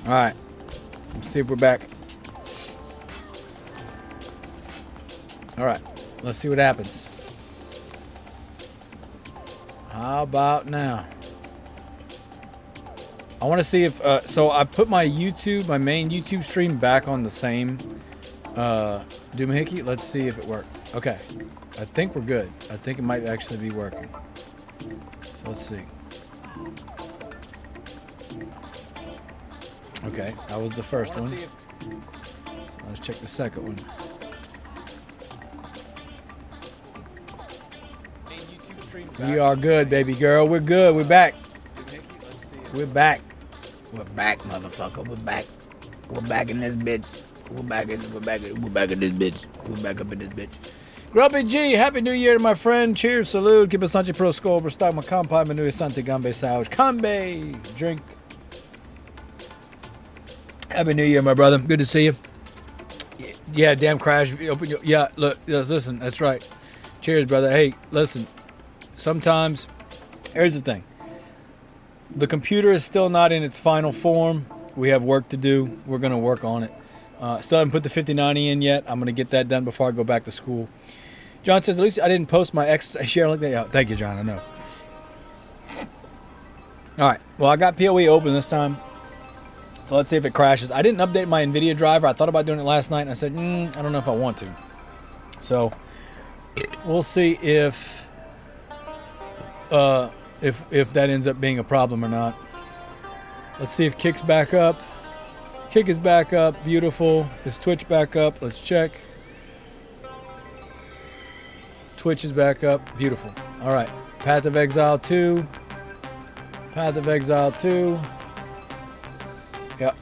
All right. Let's see if we're back. All right. Let's see what happens. How about now? I want to see if... so I put my main YouTube stream back on the same Doomahickey. Let's see if it worked. Okay. I think we're good. I think it might actually be working. So let's see. Okay, that was the first one. So let's check the second one. We are good, baby girl. We're good. We're back. We're back. We're back, motherfucker. We're back. We're back in this bitch. We're back in this bitch. We're back up in this bitch. Grumpy G, Happy New Year to my friend. Cheers, salute. Keep a Sanche Pro Score. Stock my compa, Manuya Sante Gambe Sauge. Kambe. Drink. Happy New Year, my brother. Good to see you. Yeah, damn crash. Yeah, look, listen, that's right. Cheers, brother. Hey, listen. Sometimes, here's the thing. The computer is still not in its final form. We have work to do. We're going to work on it. Still haven't put the 5090 in yet. I'm going to get that done before I go back to school. John says, at least I didn't post my share like that. Yeah, thank you, John. I know. All right. Well, I got PoE open this time. So let's see if it crashes. I didn't update my NVIDIA driver. I thought about doing it last night, and I said, I don't know if I want to. So we'll see if that ends up being a problem or not. Let's see if Kick's back up. Kick is back up. Beautiful. Is Twitch back up? Let's check. Twitch is back up. Beautiful. All right. Path of Exile 2. Path of Exile 2. Yep.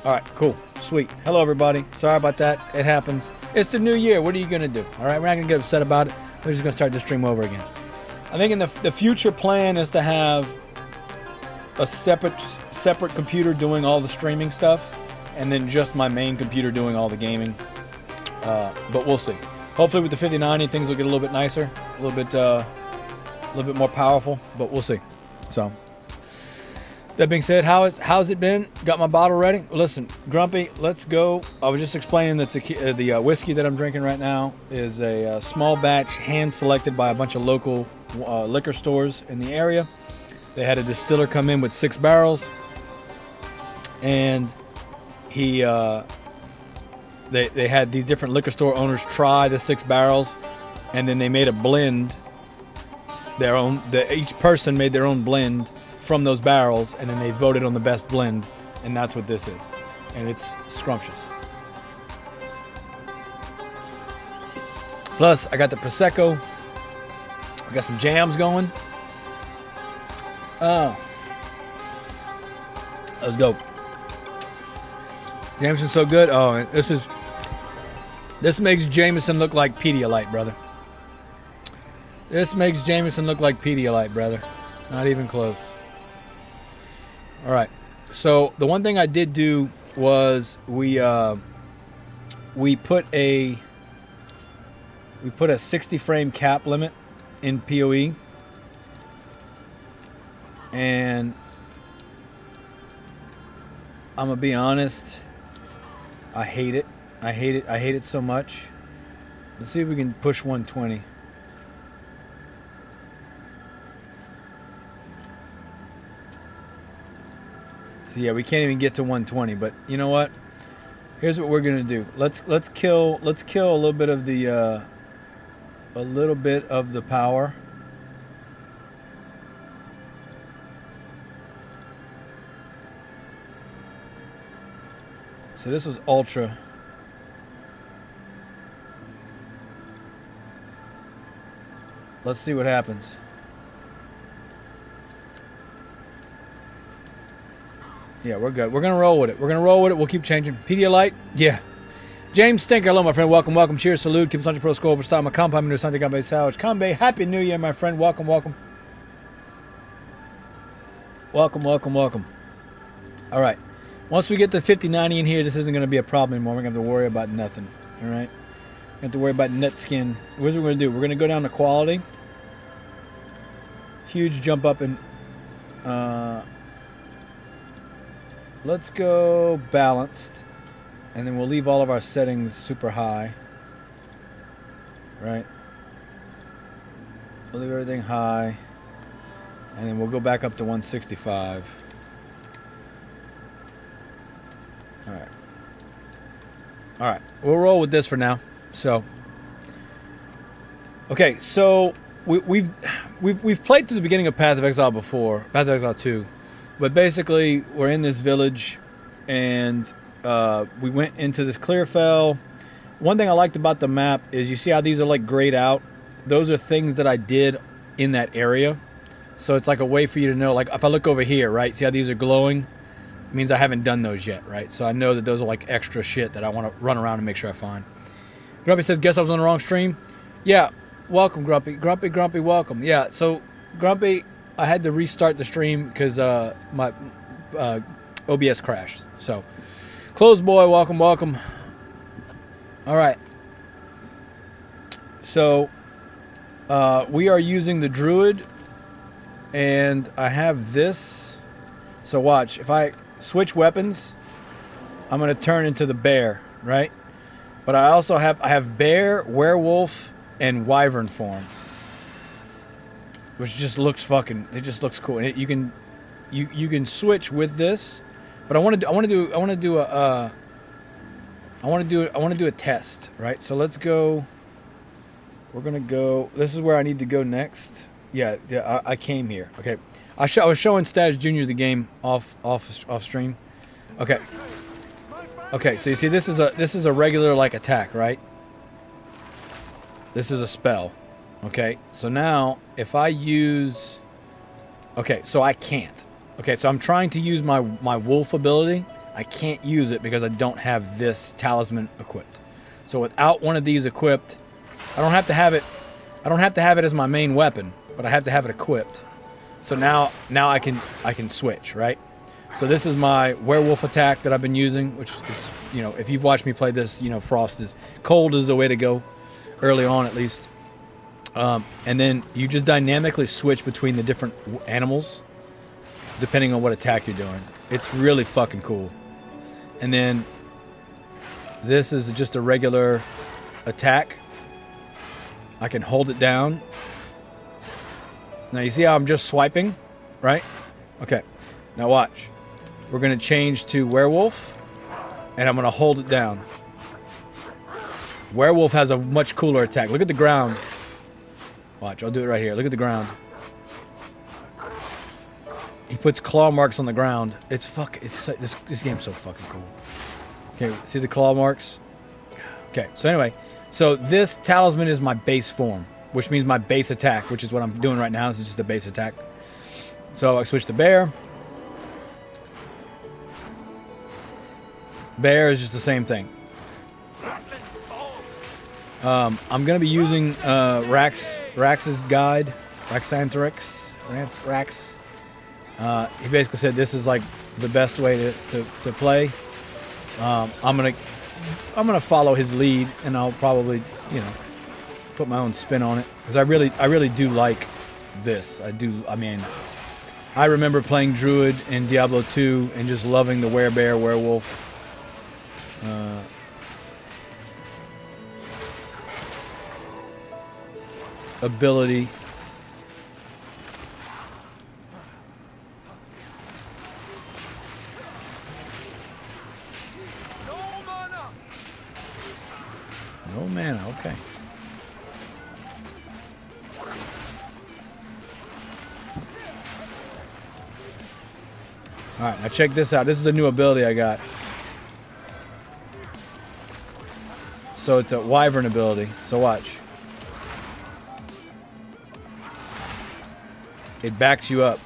All right, cool. Sweet. Hello, everybody. Sorry about that. It happens. It's the new year. What are you going to do? All right, we're not going to get upset about it. We're just going to start the stream over again. I think in the future plan is to have a separate computer doing all the streaming stuff, and then just my main computer doing all the gaming. But we'll see. Hopefully with the 5090, things will get a little bit nicer, a little bit more powerful, but we'll see. So... that being said, how's it been? Got my bottle ready? Listen, Grumpy, let's go. I was just explaining that the whiskey that I'm drinking right now is a small batch, hand-selected by a bunch of local liquor stores in the area. They had a distiller come in with 6 barrels, and they had these different liquor store owners try the 6 barrels, and then they made a blend. Each person made their own blend from those barrels, and then they voted on the best blend, and that's what this is, and it's scrumptious. Plus, I got the Prosecco. I got some jams going. Let's go. Jameson's so good. Oh, this makes Jameson look like Pedialyte, brother. This makes Jameson look like Pedialyte, brother. Not even close. All right. So the one thing I did do was we put a 60 frame cap limit in PoE, and I'm gonna be honest, I hate it. I hate it so much. Let's see if we can push 120. So yeah, we can't even get to 120, but you know what? Here's what we're gonna do. Let's kill a little bit of the power. So this was ultra. Let's see what happens. Yeah, we're good. We're going to roll with it. We'll keep changing. Pedialyte? Yeah. James Stinker, hello, my friend. Welcome. Cheers, salute. Keep Sanche Pro Score. Style my compound into Sante Gambe Sauge. Kambe, Happy New Year, my friend. Welcome. Welcome. All right. Once we get the 5090 in here, this isn't going to be a problem anymore. We're going to have to worry about nothing. All right? We have to worry about nut skin. Here's what we're going to do. We're going to go down to quality. Huge jump up in... let's go balanced, and then we'll leave all of our settings super high. Right? We'll leave everything high, and then we'll go back up to 165. All right. All right. We'll roll with this for now. So, okay. So we've played through the beginning of Path of Exile before, Path of Exile 2, but basically we're in this village, and we went into this Clearfell. One thing I liked about the map is you see how these are like grayed out. Those are things that I did in that area. So it's like a way for you to know, like if I look over here, right? See how these are glowing? It means I haven't done those yet, right? So I know that those are like extra shit that I want to run around and make sure I find. Grumpy says, guess I was on the wrong stream. Yeah, welcome, Grumpy. Grumpy, welcome. Yeah, so Grumpy, I had to restart the stream because my OBS crashed. So, Closed Boy, welcome. All right. So, we are using the Druid, and I have this. So watch, if I switch weapons, I'm going to turn into the bear, right? But I also have bear, werewolf, and wyvern form, which just looks it just looks cool. And you can switch with this, but I want to do a test, right? So let's go. We're gonna go. This is where I need to go next. Yeah. I came here. Okay. I was showing Staj Jr. the game off stream. Okay. Okay. So you see, this is a regular like attack, right? This is a spell. Okay. So now if I use. Okay. So I can't. Okay. So I'm trying to use my wolf ability. I can't use it because I don't have this talisman equipped. So without one of these equipped, I don't have to have it. I don't have to have it as my main weapon, but I have to have it equipped. So now I can switch, right? So this is my werewolf attack that I've been using, which is, you know, if you've watched me play this, you know, frost is cold is the way to go, early on at least. And then you just dynamically switch between the different animals, depending on what attack you're doing. It's really fucking cool. And then this is just a regular attack. I can hold it down. Now you see how I'm just swiping, right? Okay, now watch. We're gonna change to werewolf, and I'm gonna hold it down. Werewolf has a much cooler attack. Look at the ground. Watch, I'll do it right here. Look at the ground. He puts claw marks on the ground. This game's so fucking cool. Okay, see the claw marks? Okay, so anyway, so this talisman is my base form, which means my base attack, which is what I'm doing right now. This is just a base attack. So I switch to bear. Bear is just the same thing. I'm going to be using Rax's guide, Raxantrix. Rax. He basically said this is like the best way to play. I'm gonna follow his lead, and I'll probably, you know, put my own spin on it because I really do like this. I mean, I remember playing Druid in Diablo 2 and just loving the werebear werewolf. Ability. No mana, okay. Alright, now check this out. This is a new ability I got. So it's a wyvern ability. So watch. It backs you up.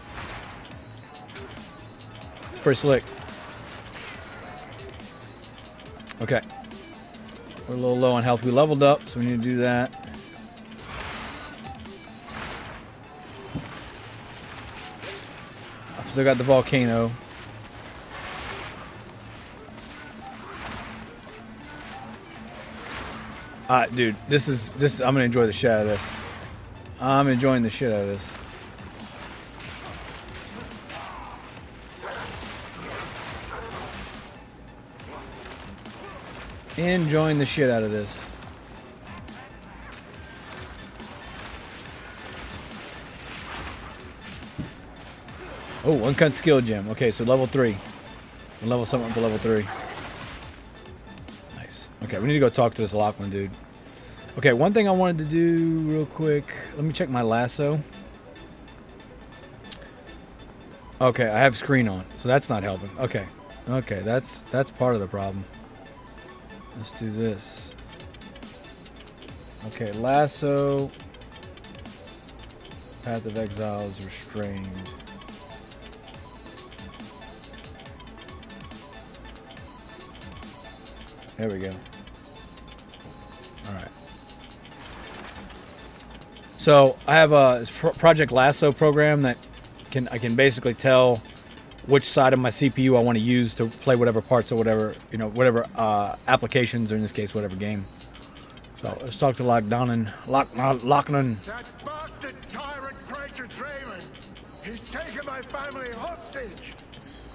Pretty slick. Okay. We're a little low on health. We leveled up, so we need to do that. I've still got the volcano. Dude, this. I'm gonna enjoy the shit out of this. I'm enjoying the shit out of this. Enjoying the shit out of this. Oh, uncut skill gem. Okay, so level 3. We'll level something up to level 3. Nice. Okay, we need to go talk to this Lachlan dude. Okay, one thing I wanted to do real quick. Let me check my lasso. Okay, I have screen on, so that's not helping. Okay. Okay, that's part of the problem. Let's do this. Okay, lasso. Path of Exile is restrained. There we go. All right. So I have a Project Lasso program that I can basically tell which side of my CPU I want to use to play whatever parts or whatever, you know, whatever applications, or in this case, whatever game. So let's talk to Lachlan. That bastard tyrant Praetor Draven. He's taken my family hostage.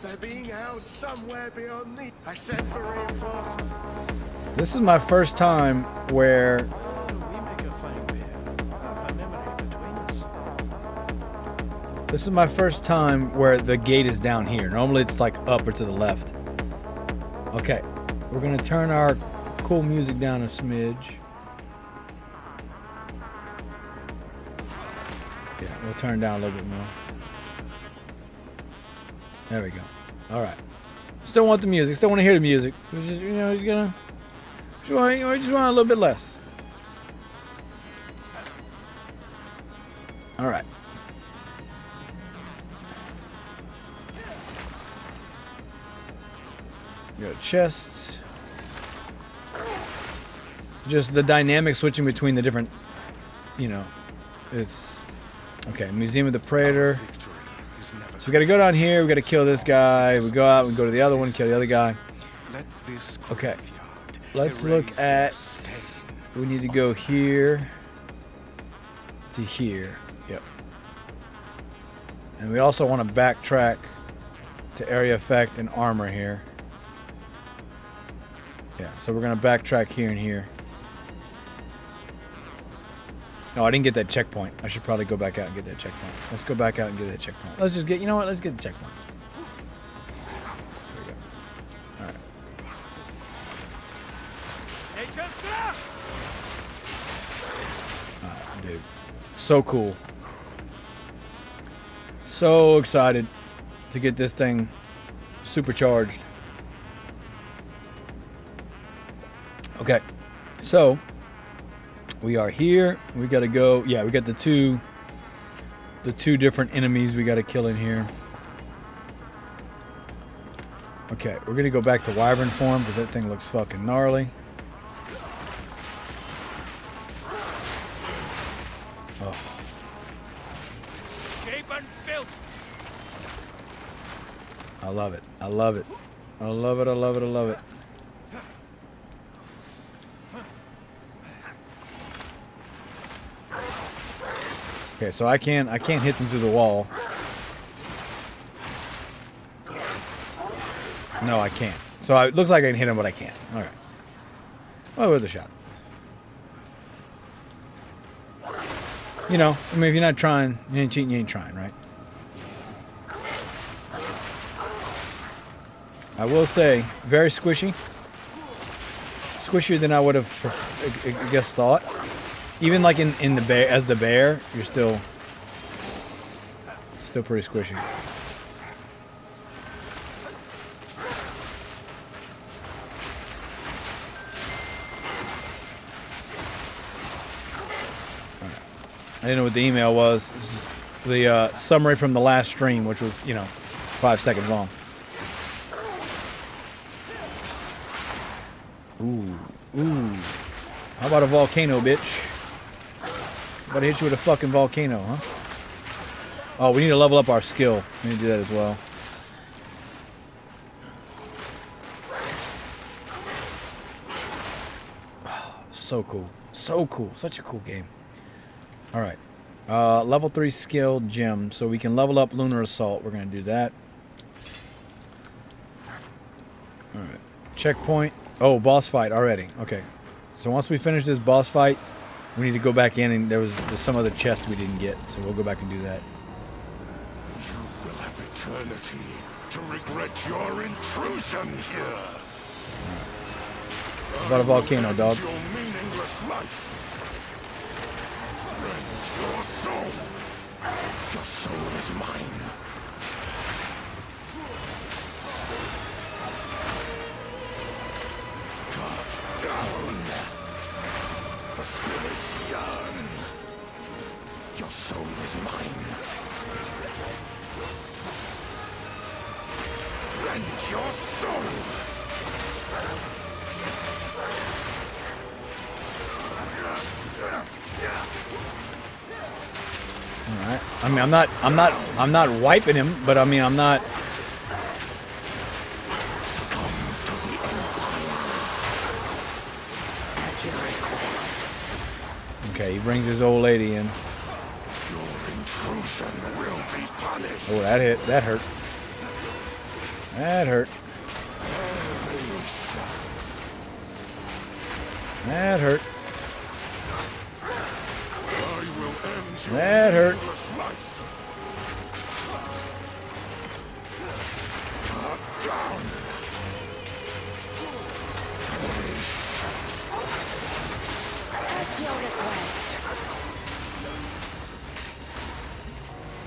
They're being held somewhere beyond the... I sent for reinforcements. This is my first time where... We make a fine pair. Half a memory between us. This is my first time where the gate is down here. Normally it's like up or to the left. Okay, we're gonna turn our cool music down a smidge. Yeah, we'll turn it down a little bit more. There we go. All right. Still want the music. Still want to hear the music. We just, you know, just want a little bit less. All right. We got chests. Just the dynamic switching between the different, you know, it's okay. Museum of the Praetor. So we gotta go down here, we gotta kill this guy, we go out, we go to the other one, kill the other guy. Okay, let's look at, we need to go here to here, yep. And we also want to backtrack to area effect and armor here. Yeah, so we're gonna backtrack here and here. No, I didn't get that checkpoint. I should probably go back out and get that checkpoint. Let's go back out and get that checkpoint. Let's just get, you know what? Let's get the checkpoint. There we go. Alright. Dude. So cool. So excited to get this thing supercharged. Okay. So we are here. We gotta go. Yeah, we got the two different enemies we gotta kill in here. Okay, we're gonna go back to Wyvern form because that thing looks fucking gnarly. Oh. Shape and filth. I love it. I love it. I love it. I love it. I love it. Okay, so I can't hit them through the wall. No, I can't. So it looks like I can hit him, but I can't. All right. Well, worth a shot. You know, I mean, if you're not trying, you ain't cheating, you ain't trying, right? I will say, very squishy. Squishier than I would have, I guess, thought. Even like in the bear, as the bear, you're still pretty squishy. I didn't know what the email was. It was the summary from the last stream, which was, you know, 5 seconds long. Ooh. How about a volcano, bitch? About to hit you with a fucking volcano, huh? Oh, we need to level up our skill. We need to do that as well. Oh, so cool. So cool. Such a cool game. Alright. Level 3 skill gem. So we can level up Lunar Assault. We're going to do that. Alright. Checkpoint. Oh, boss fight already. Okay. So once we finish this boss fight, we need to go back in, and there's some other chest we didn't get, so we'll go back and do that. You will have eternity to regret your intrusion here. What about a volcano, dog? Your meaningless life. Rend your soul. Your soul is mine. Cut down. The spirits yearn. Your soul is mine. Rend your soul. All right. I mean, I'm not wiping him, but I mean, I'm not. Okay, he brings his old lady in. Your intrusion will be punished. Oh, that hit. That hurt. That hurt. That hurt. I will end your That hurt. meaningless life. Cut down. At your request.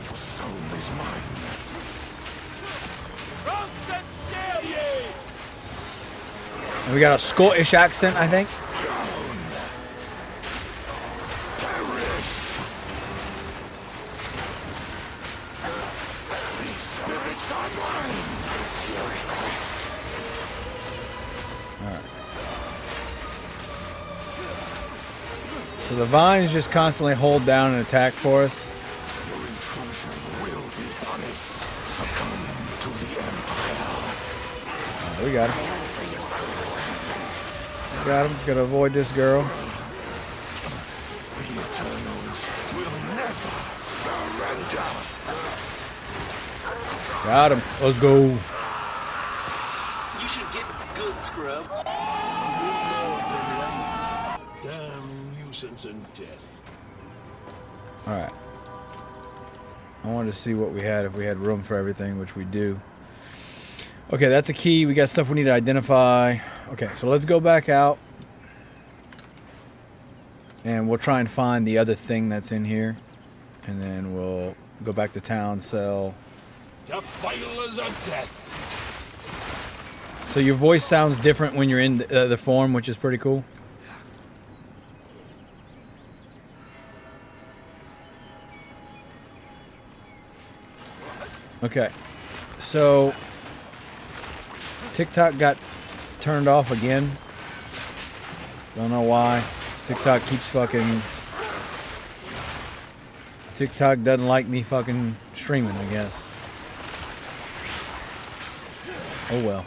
Your soul is mine. And we got a Scottish accent, I think. These spirits are mine. At your request. So the vines just constantly hold down and attack for us. Your intrusion will be punished. Succumb to the Empire. Oh, we got him. I offer you a cruel lesson. Got him. Just gotta avoid this girl. The Eternals will never surrender. Got him. Let's go. You should get good, scrub. Damn nuisance and death. All right. I wanted to see what we had, if we had room for everything, which we do. Okay, that's a key. We got stuff we need to identify. Okay, so let's go back out. And we'll try and find the other thing that's in here. And then we'll go back to town, sell. The failures of death. So your voice sounds different when you're in the form, which is pretty cool. Okay, so TikTok got turned off again. Don't know why. TikTok keeps fucking. TikTok doesn't like me fucking streaming, I guess. Oh well.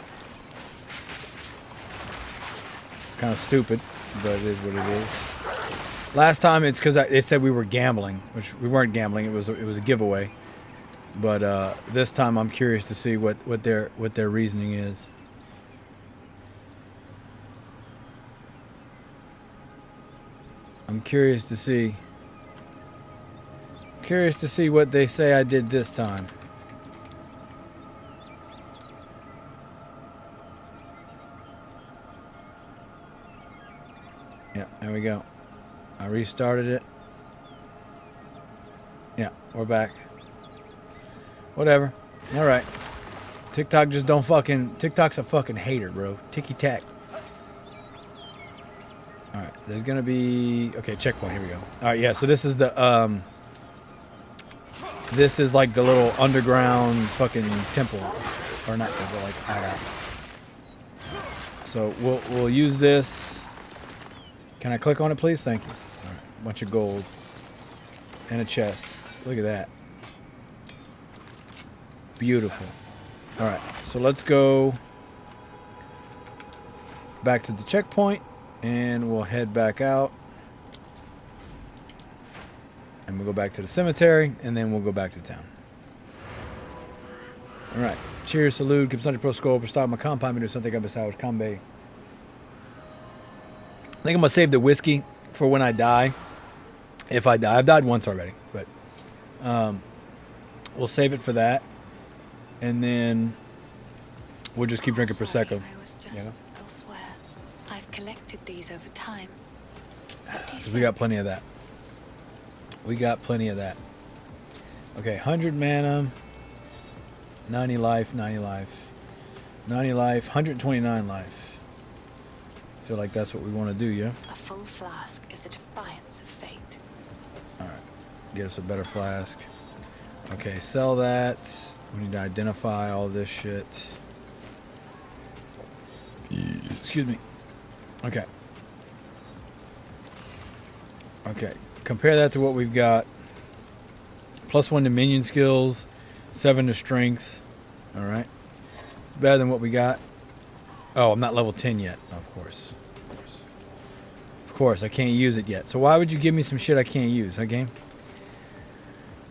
It's kind of stupid, but it is what it is. Last time it's because they said we were gambling, which we weren't gambling. It was a giveaway. But this time I'm curious to see what their reasoning is. I'm curious to see. Curious to see what they say I did this time. Yeah, there we go. I restarted it. Yeah, we're back. Whatever. All right. TikTok just don't fucking. TikTok's a fucking hater, bro. Ticky tack. All right. There's gonna be. Okay, checkpoint. Here we go. All right. Yeah. So this is the. This is like the little underground fucking temple, or not temple, like hideout. So we'll use this. Can I click on it, please? Thank you. All right. Bunch of gold and a chest. Look at that. Beautiful. All right, so let's go back to the checkpoint and we'll head back out. And we'll go back to the cemetery and then we'll go back to town. All right. Cheers, salute, Kipsante Pro Scope, Stop my compound, do something up beside Kambe. think I'm gonna save the whiskey for when I die. If I die, I've died once already, but we'll save it for that, and then we'll just keep drinking Sorry, prosecco. I was just elsewhere. I've collected these over time. What do you 'Cause we got plenty of that. We got plenty of that. Okay, 100 mana, 90 life, 90 life, 90 life, 129 life. Feel like that's what we want to do, yeah? A full flask is a defiance of fate. Get us a better flask. Okay, sell that. We need to identify all this shit. Excuse me. Okay. Okay. Compare that to what we've got. +1 to minion skills, 7 to strength. All right. It's better than what we got. Oh, I'm not level 10 yet. Of course. Of course, I can't use it yet. So why would you give me some shit I can't use, huh, game?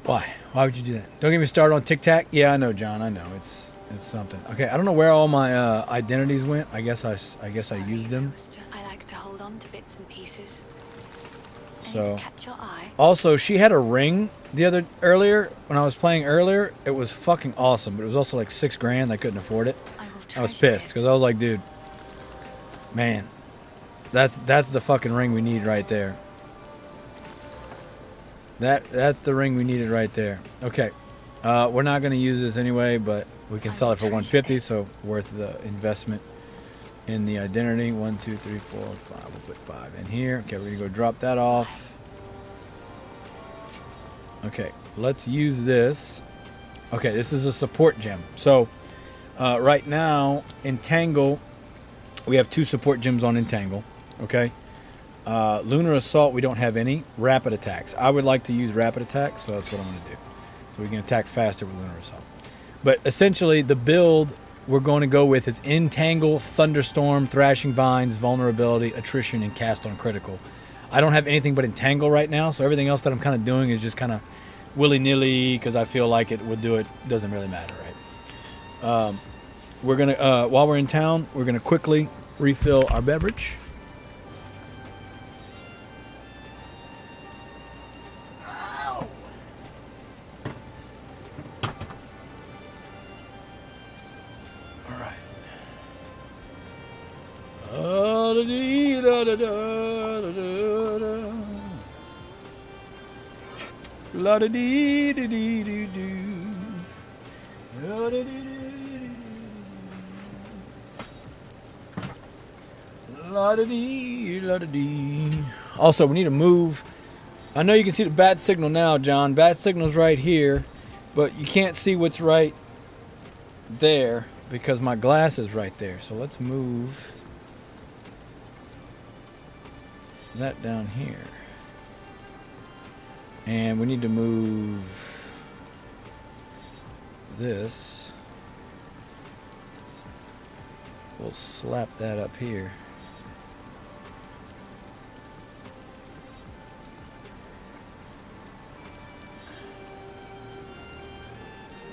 Why? Why would you do that? Don't get me started on Tic Tac. Yeah, I know, John. I know. It's something. Okay, I don't know where all my identities went. I guess I used them. I like to hold on to bits and pieces. So Catch your eye. also, she had a ring earlier when I was playing earlier. It was fucking awesome, but it was also like $6,000. I couldn't afford it. I was pissed because I was like, dude, man, that's the fucking ring we need right there. That's the ring we needed right there. Okay, we're not gonna use this anyway, but we can sell it for 150, so worth the investment in the identity. 1, 2, 3, 4, 5. We'll put 5 in here. Okay, we're gonna go drop that off. Okay, let's use this. Okay, this is a support gem. So right now, Entangle, we have 2 support gems on Entangle. Okay. Lunar Assault, we don't have any. Rapid Attacks. I would like to use Rapid Attacks, so that's what I'm going to do. So we can attack faster with Lunar Assault. But essentially, the build we're going to go with is Entangle, Thunderstorm, Thrashing Vines, Vulnerability, Attrition, and Cast on Critical. I don't have anything but Entangle right now, so everything else that I'm kind of doing is just kind of willy-nilly because I feel like it would do it. Doesn't really matter, right? We're going to, while we're in town, we're going to quickly refill our beverage. La da dee dee dee dee doo. La da dee dee dee. La da dee, la da dee. Also, we need to move. I know you can see the bat signal now, John. Bat signal's right here, but you can't see what's right there because my glass is right there. So let's move that down here. And we need to move this. We'll slap that up here.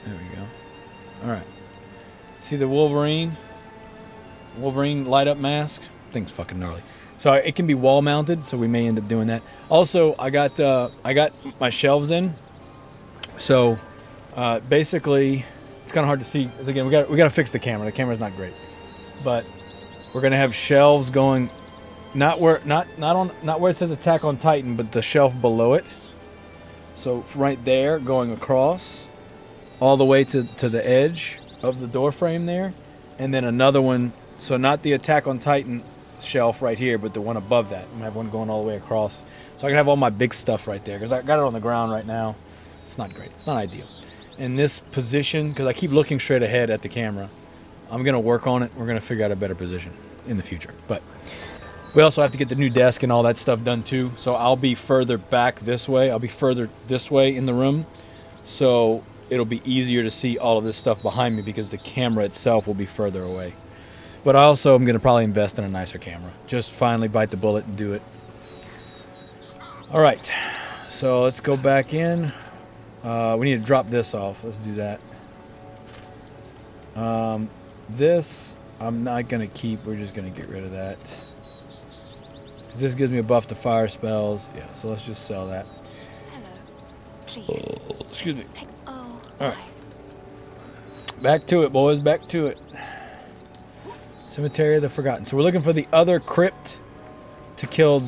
There we go. All right. See the Wolverine light up mask? Thing's fucking gnarly. So it can be wall mounted, so we may end up doing that. Also, I got my shelves in. So basically, it's kind of hard to see. Again, we got to fix the camera. The camera's not great, but we're gonna have shelves going, not where it says Attack on Titan, but the shelf below it. So right there, going across, all the way to the edge of the door frame there, and then another one. So not the Attack on Titan shelf right here, but the one above that. I'm gonna have one going all the way across, so I can have all my big stuff right there because I got it on the ground right now. It's not great. It's not ideal in this position because I keep looking straight ahead at the camera. I'm gonna work on it. We're gonna figure out a better position in the future, but we also have to get the new desk and all that stuff done too. So I'll be further back this way. I'll be further this way in the room, so it'll be easier to see all of this stuff behind me because the camera itself will be further away. But I also am going to probably invest in a nicer camera. Just finally bite the bullet and do it. All right. So let's go back in. We need to drop this off. Let's do that. This I'm not going to keep. We're just going to get rid of that. 'Cause this gives me a buff to fire spells. Yeah, so let's just sell that. Hello. Please. Excuse me. Take. Oh. All right. Hi. Back to it, boys. Back to it. Cemetery of the Forgotten. So we're looking for the other crypt to kill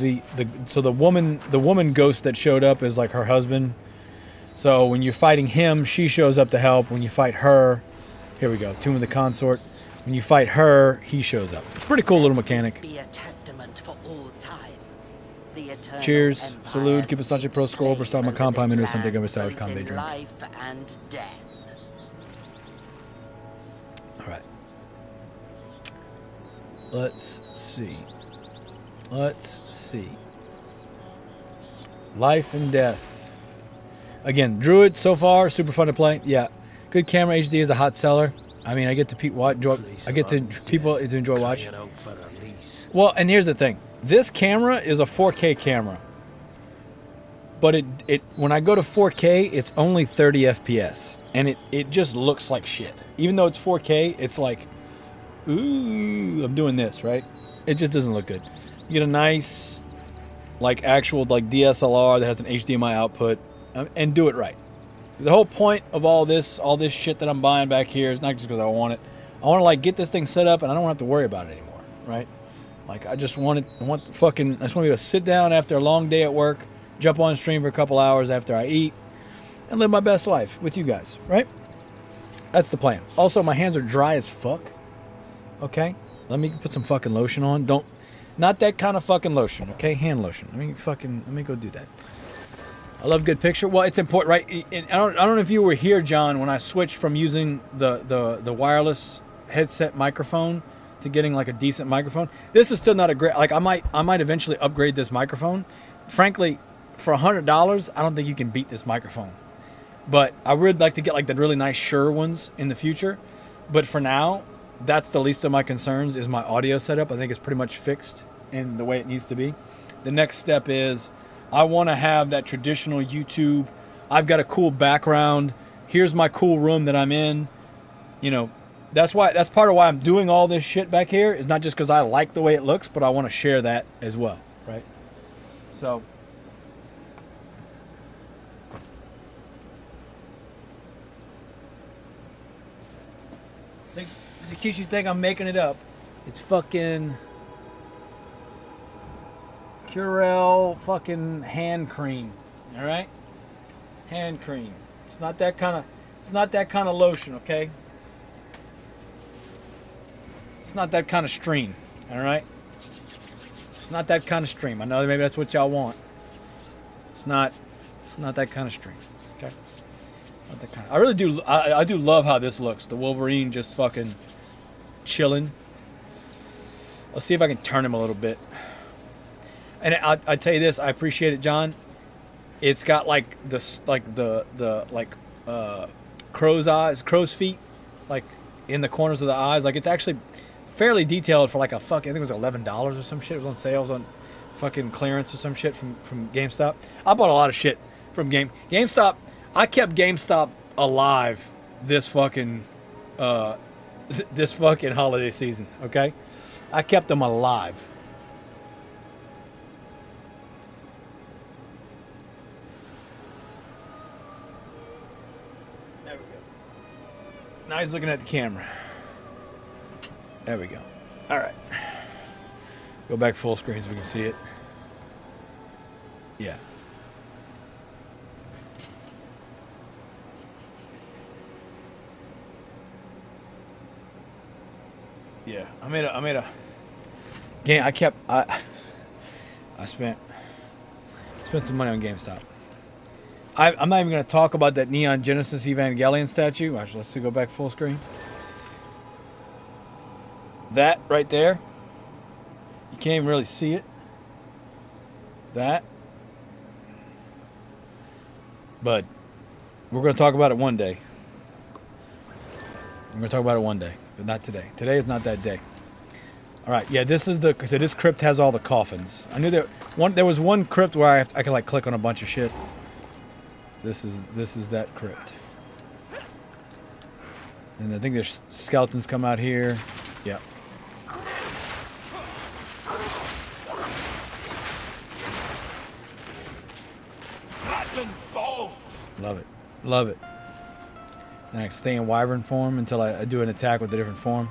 so the woman ghost that showed up is like her husband. So when you're fighting him, she shows up to help. When you fight her, here we go. Tomb of the Consort. When you fight her, he shows up. It's a pretty cool little mechanic. Be a testament for all time. The eternal Cheers. empire Salute. Keep it such a pro scroll. slain Prestama over compound this menu something land, of a savage both convey in drink. life and death. All right. Let's see. Let's see. Life and death. Again, Druid so far super fun to play. Yeah, good camera. HD is a hot seller. I mean, I get to enjoy. I get to people to enjoy watch. Crying out for a lease. Well, and here's the thing. This camera is a 4K camera. But it when I go to 4K, it's only 30 FPS. And it just looks like shit. Even though it's 4K, it's like, ooh, I'm doing this, right? It just doesn't look good. You get a nice, like actual like DSLR that has an HDMI output, and do it right. The whole point of all this shit that I'm buying back here is not just because I want it. I want to like get this thing set up, and I don't have to worry about it anymore, right? Like I just want it. I just want to be able to sit down after a long day at work, jump on stream for a couple hours after I eat, and live my best life with you guys, right? That's the plan. Also, my hands are dry as fuck. Okay, let me put some fucking lotion on. Not that kind of fucking lotion. Okay, hand lotion. Let me go do that. I love good picture. Well, it's important, right? I don't know if you were here, John, when I switched from using the wireless headset microphone to getting like a decent microphone. This is still not a great. Like I might eventually upgrade this microphone. Frankly, for $100, I don't think you can beat this microphone. But I would like to get like the really nice Shure ones in the future. But for now, that's the least of my concerns is my audio setup. I think it's pretty much fixed in the way it needs to be. The next step is I want to have that traditional YouTube. I've got a cool background. Here's my cool room that I'm in. You know, that's part of why I'm doing all this shit back here. Is not just because I like the way it looks, but I want to share that as well, right? So. In case you think I'm making it up, it's fucking Curel fucking hand cream. All right, hand cream. It's not that kind of lotion, okay? It's not that kind of stream. All right, it's not that kind of stream. I know maybe that's what y'all want. It's not that kind of stream. Okay, not that kind. I really do. I do love how this looks. The Wolverine just fucking chilling. Let's see if I can turn him a little bit. And I tell you this, I appreciate it, John. It's got like this, like the crow's eyes, crow's feet, like in the corners of the eyes. Like it's actually fairly detailed for like I think it was $11 or some shit. It was on sale. It was on fucking clearance or some shit from GameStop. I bought a lot of shit from GameStop. I kept GameStop alive this fucking holiday season, okay? I kept them alive. There we go. Now he's looking at the camera. There we go. All right. Go back full screen so we can see it. Yeah. Yeah, I made a game. I spent some money on GameStop. I'm not even going to talk about that Neon Genesis Evangelion statue. Actually, let's go back full screen. That right there, you can't even really see it. That, but we're going to talk about it one day. We're going to talk about it one day. But not today. Today is not that day. All right, yeah, this crypt has all the coffins. I knew there was one crypt where I could like click on a bunch of shit. This is that crypt. And I think there's skeletons come out here. Yeah. Love it. Love it. Then I stay in wyvern form until I do an attack with a different form.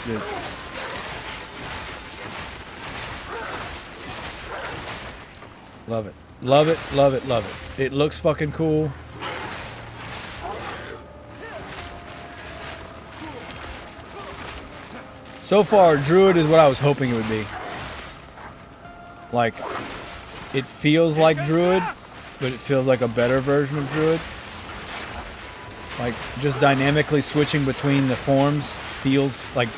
Good. Love it. Love it, love it, love it. It looks fucking cool. So far, Druid is what I was hoping it would be. Like, it feels like Druid, but it feels like a better version of Druid. Like, just dynamically switching between the forms feels like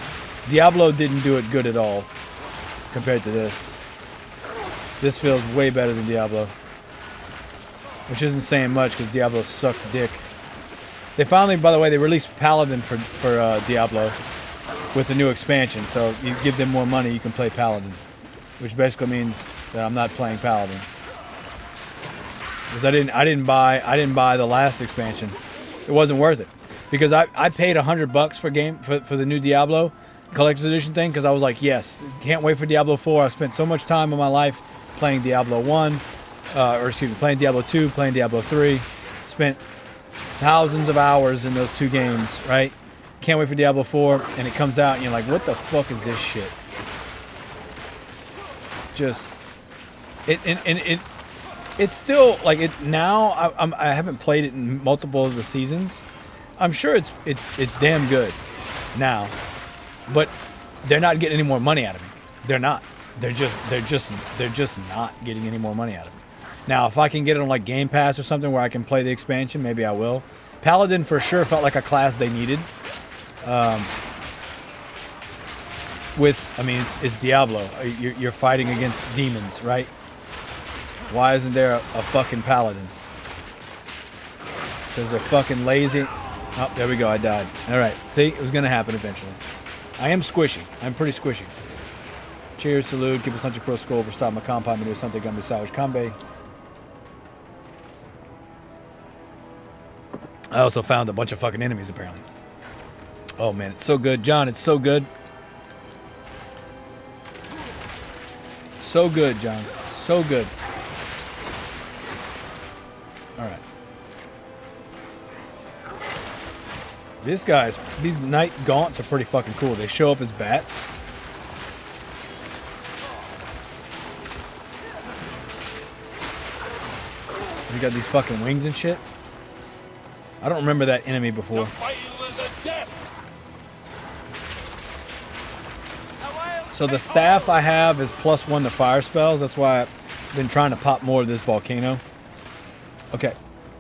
Diablo didn't do it good at all compared to this. This feels way better than Diablo. Which isn't saying much because Diablo sucks dick. They finally, by the way, they released Paladin for Diablo with the new expansion. So you give them more money, you can play Paladin. Which basically means that I'm not playing Paladin. Because I didn't buy the last expansion. It wasn't worth it. Because I paid $100 for the new Diablo collector's edition thing because I was like, yes, can't wait for Diablo 4. I spent so much time in my life playing Diablo 1, playing Diablo 2, playing Diablo 3. Spent thousands of hours in those two games, right? Can't wait for Diablo 4, and it comes out, and you're like, what the fuck is this shit? Just, it's still, like, it now, I haven't played it in multiple of the seasons. I'm sure it's damn good now, but they're not getting any more money out of me. They're not. They're just not getting any more money out of me. Now, if I can get it on like Game Pass or something where I can play the expansion, maybe I will. Paladin for sure felt like a class they needed. It's Diablo. You're fighting against demons, right? Why isn't there a fucking Paladin? Because they're fucking lazy. Oh, there we go. I died. All right. See, it was gonna happen eventually. I am squishy. I'm pretty squishy. Cheers, salute, keep a Sanchi Pro Skull for stop my compound menu something gonna be salvage combe. I also found a bunch of fucking enemies apparently. Oh man, it's so good. John, it's so good. So good, John. So good. Alright. These Night Gaunts are pretty fucking cool. They show up as bats. You got these fucking wings and shit. I don't remember that enemy before. So the staff I have is +1 to fire spells. That's why I've been trying to pop more of this volcano. Okay.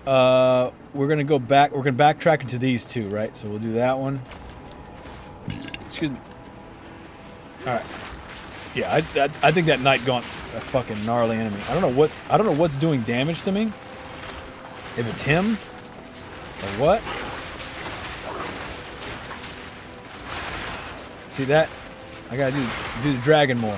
We're gonna go back. We're gonna backtrack into these two, right? So we'll do that one. Excuse me. All right. Yeah, I think that Night Gaunt's a fucking gnarly enemy. I don't know what's doing damage to me. If it's him or what. See that? I gotta do the dragon more.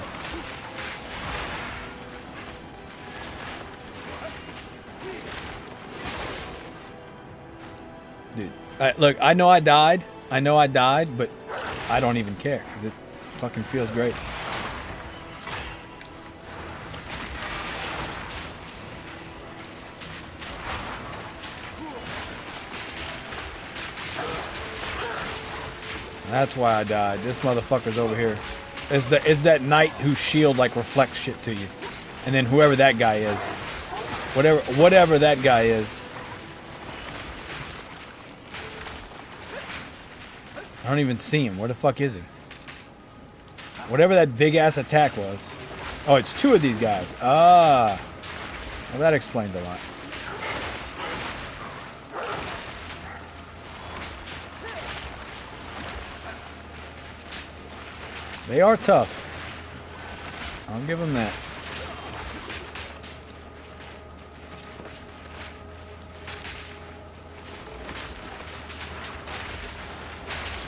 Dude, look, I know I died, but I don't even care because it fucking feels great. That's why I died. This motherfucker's over here. It's that knight whose shield like reflects shit to you, and then whoever that guy is, whatever that guy is. I don't even see him. Where the fuck is he? Whatever that big ass attack was. Oh, it's two of these guys. Ah, well, that explains a lot. They are tough. I'll give them that.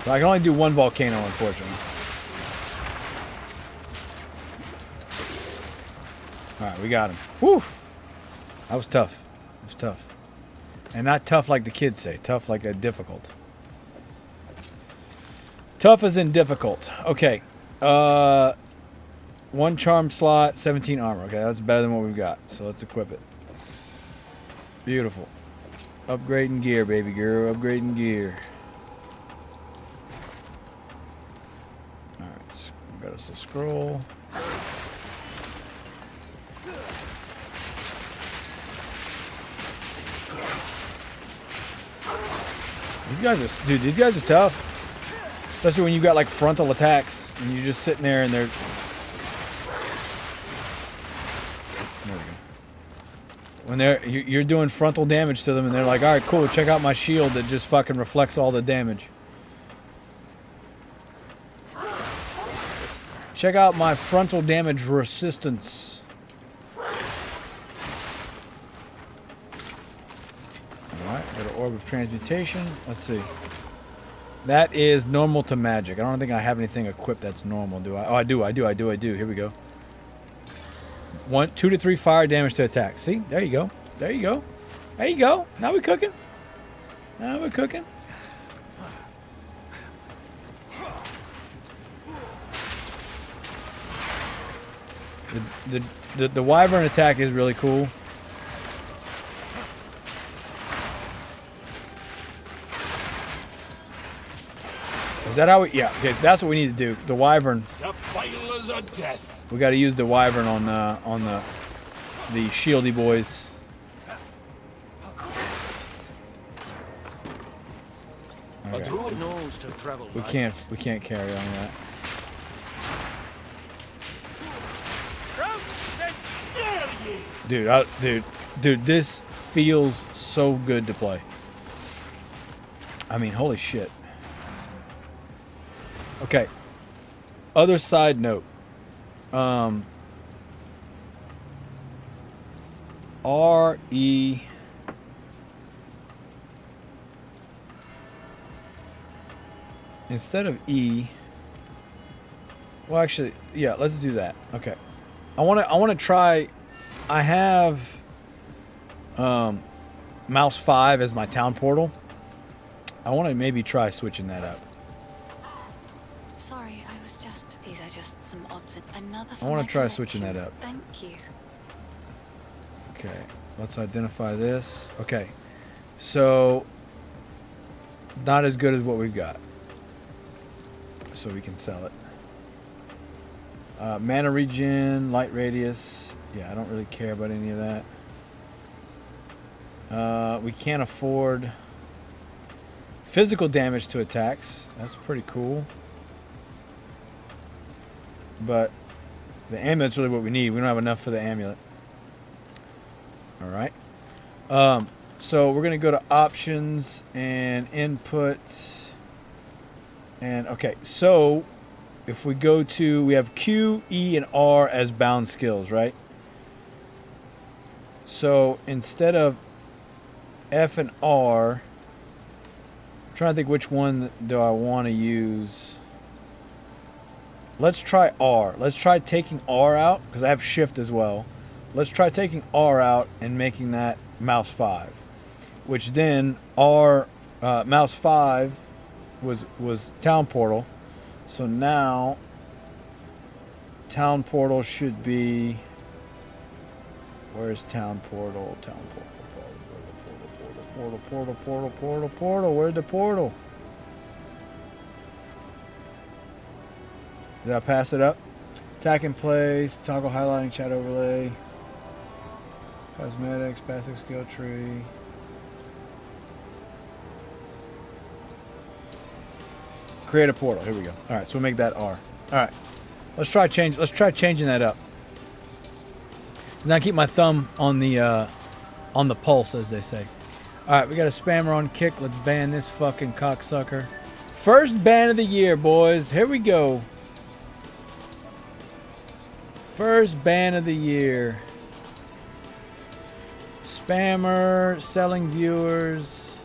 So I can only do one volcano, unfortunately. Alright, we got him. Whew! That was tough. It was tough. And not tough like the kids say. Tough like a difficult. Tough as in difficult. Okay. 1 charm slot, 17 armor. Okay, that's better than what we've got. So let's equip it. Beautiful. Upgrading gear, baby girl. Upgrading gear. Alright, got us a scroll. These guys are tough. Especially when you got like frontal attacks and you're just sitting there and they're... There we go. When you're doing frontal damage to them and they're like, alright, cool, check out my shield that just fucking reflects all the damage. Check out my frontal damage resistance. Alright, got an orb of transmutation. Let's see. That is normal to magic. I don't think I have anything equipped that's normal, do I? Oh, I do. Here we go. 2 to 3 fire damage to attack. See? There you go. There you go. There you go. Now we're cooking. Now we're cooking. The wyvern attack is really cool. Is that how we... Yeah, okay, so that's what we need to do. The wyvern. The failures of death. We got to use the wyvern on the shieldy boys. A Okay. druid knows to travel. We can't carry on that. Dude, this feels so good to play. I mean, holy shit. Okay. Other side note. R-E... Instead of E... Well, actually, yeah, let's do that. Okay. I want to try... I have... Mouse 5 as my town portal. I want to maybe try switching that up. Sorry, I was just... These are just some odds. Another I want to try switching that up. Thank you. Okay, let's identify this. Okay, so not as good as what we've got. So we can sell it. Mana regen, light radius. Yeah, I don't really care about any of that. We can't afford physical damage to attacks. That's pretty cool. But the amulet's really what we need. We don't have enough for the amulet. Alright. So we're going to go to options and input. And okay, so if we go to, we have Q, E, and R as bound skills, right? So instead of F and R, I'm trying to think which one do I want to use. Let's try R. Let's try taking R out, because I have shift as well. Let's try taking R out and making that mouse 5. Which then R, mouse 5 was town portal. So now town portal should be, where's town portal? Town portal. Where's the portal? Did I pass it up? Attack in place, toggle highlighting, chat overlay, cosmetics, passive skill tree. Create a portal. Here we go. All right, so we'll make that R. All right, let's try changing that up. Now keep my thumb on the pulse, as they say. All right, we got a spammer on kick. Let's ban this fucking cocksucker. First ban of the year, boys. Here we go. First ban of the year. Spammer, selling viewers.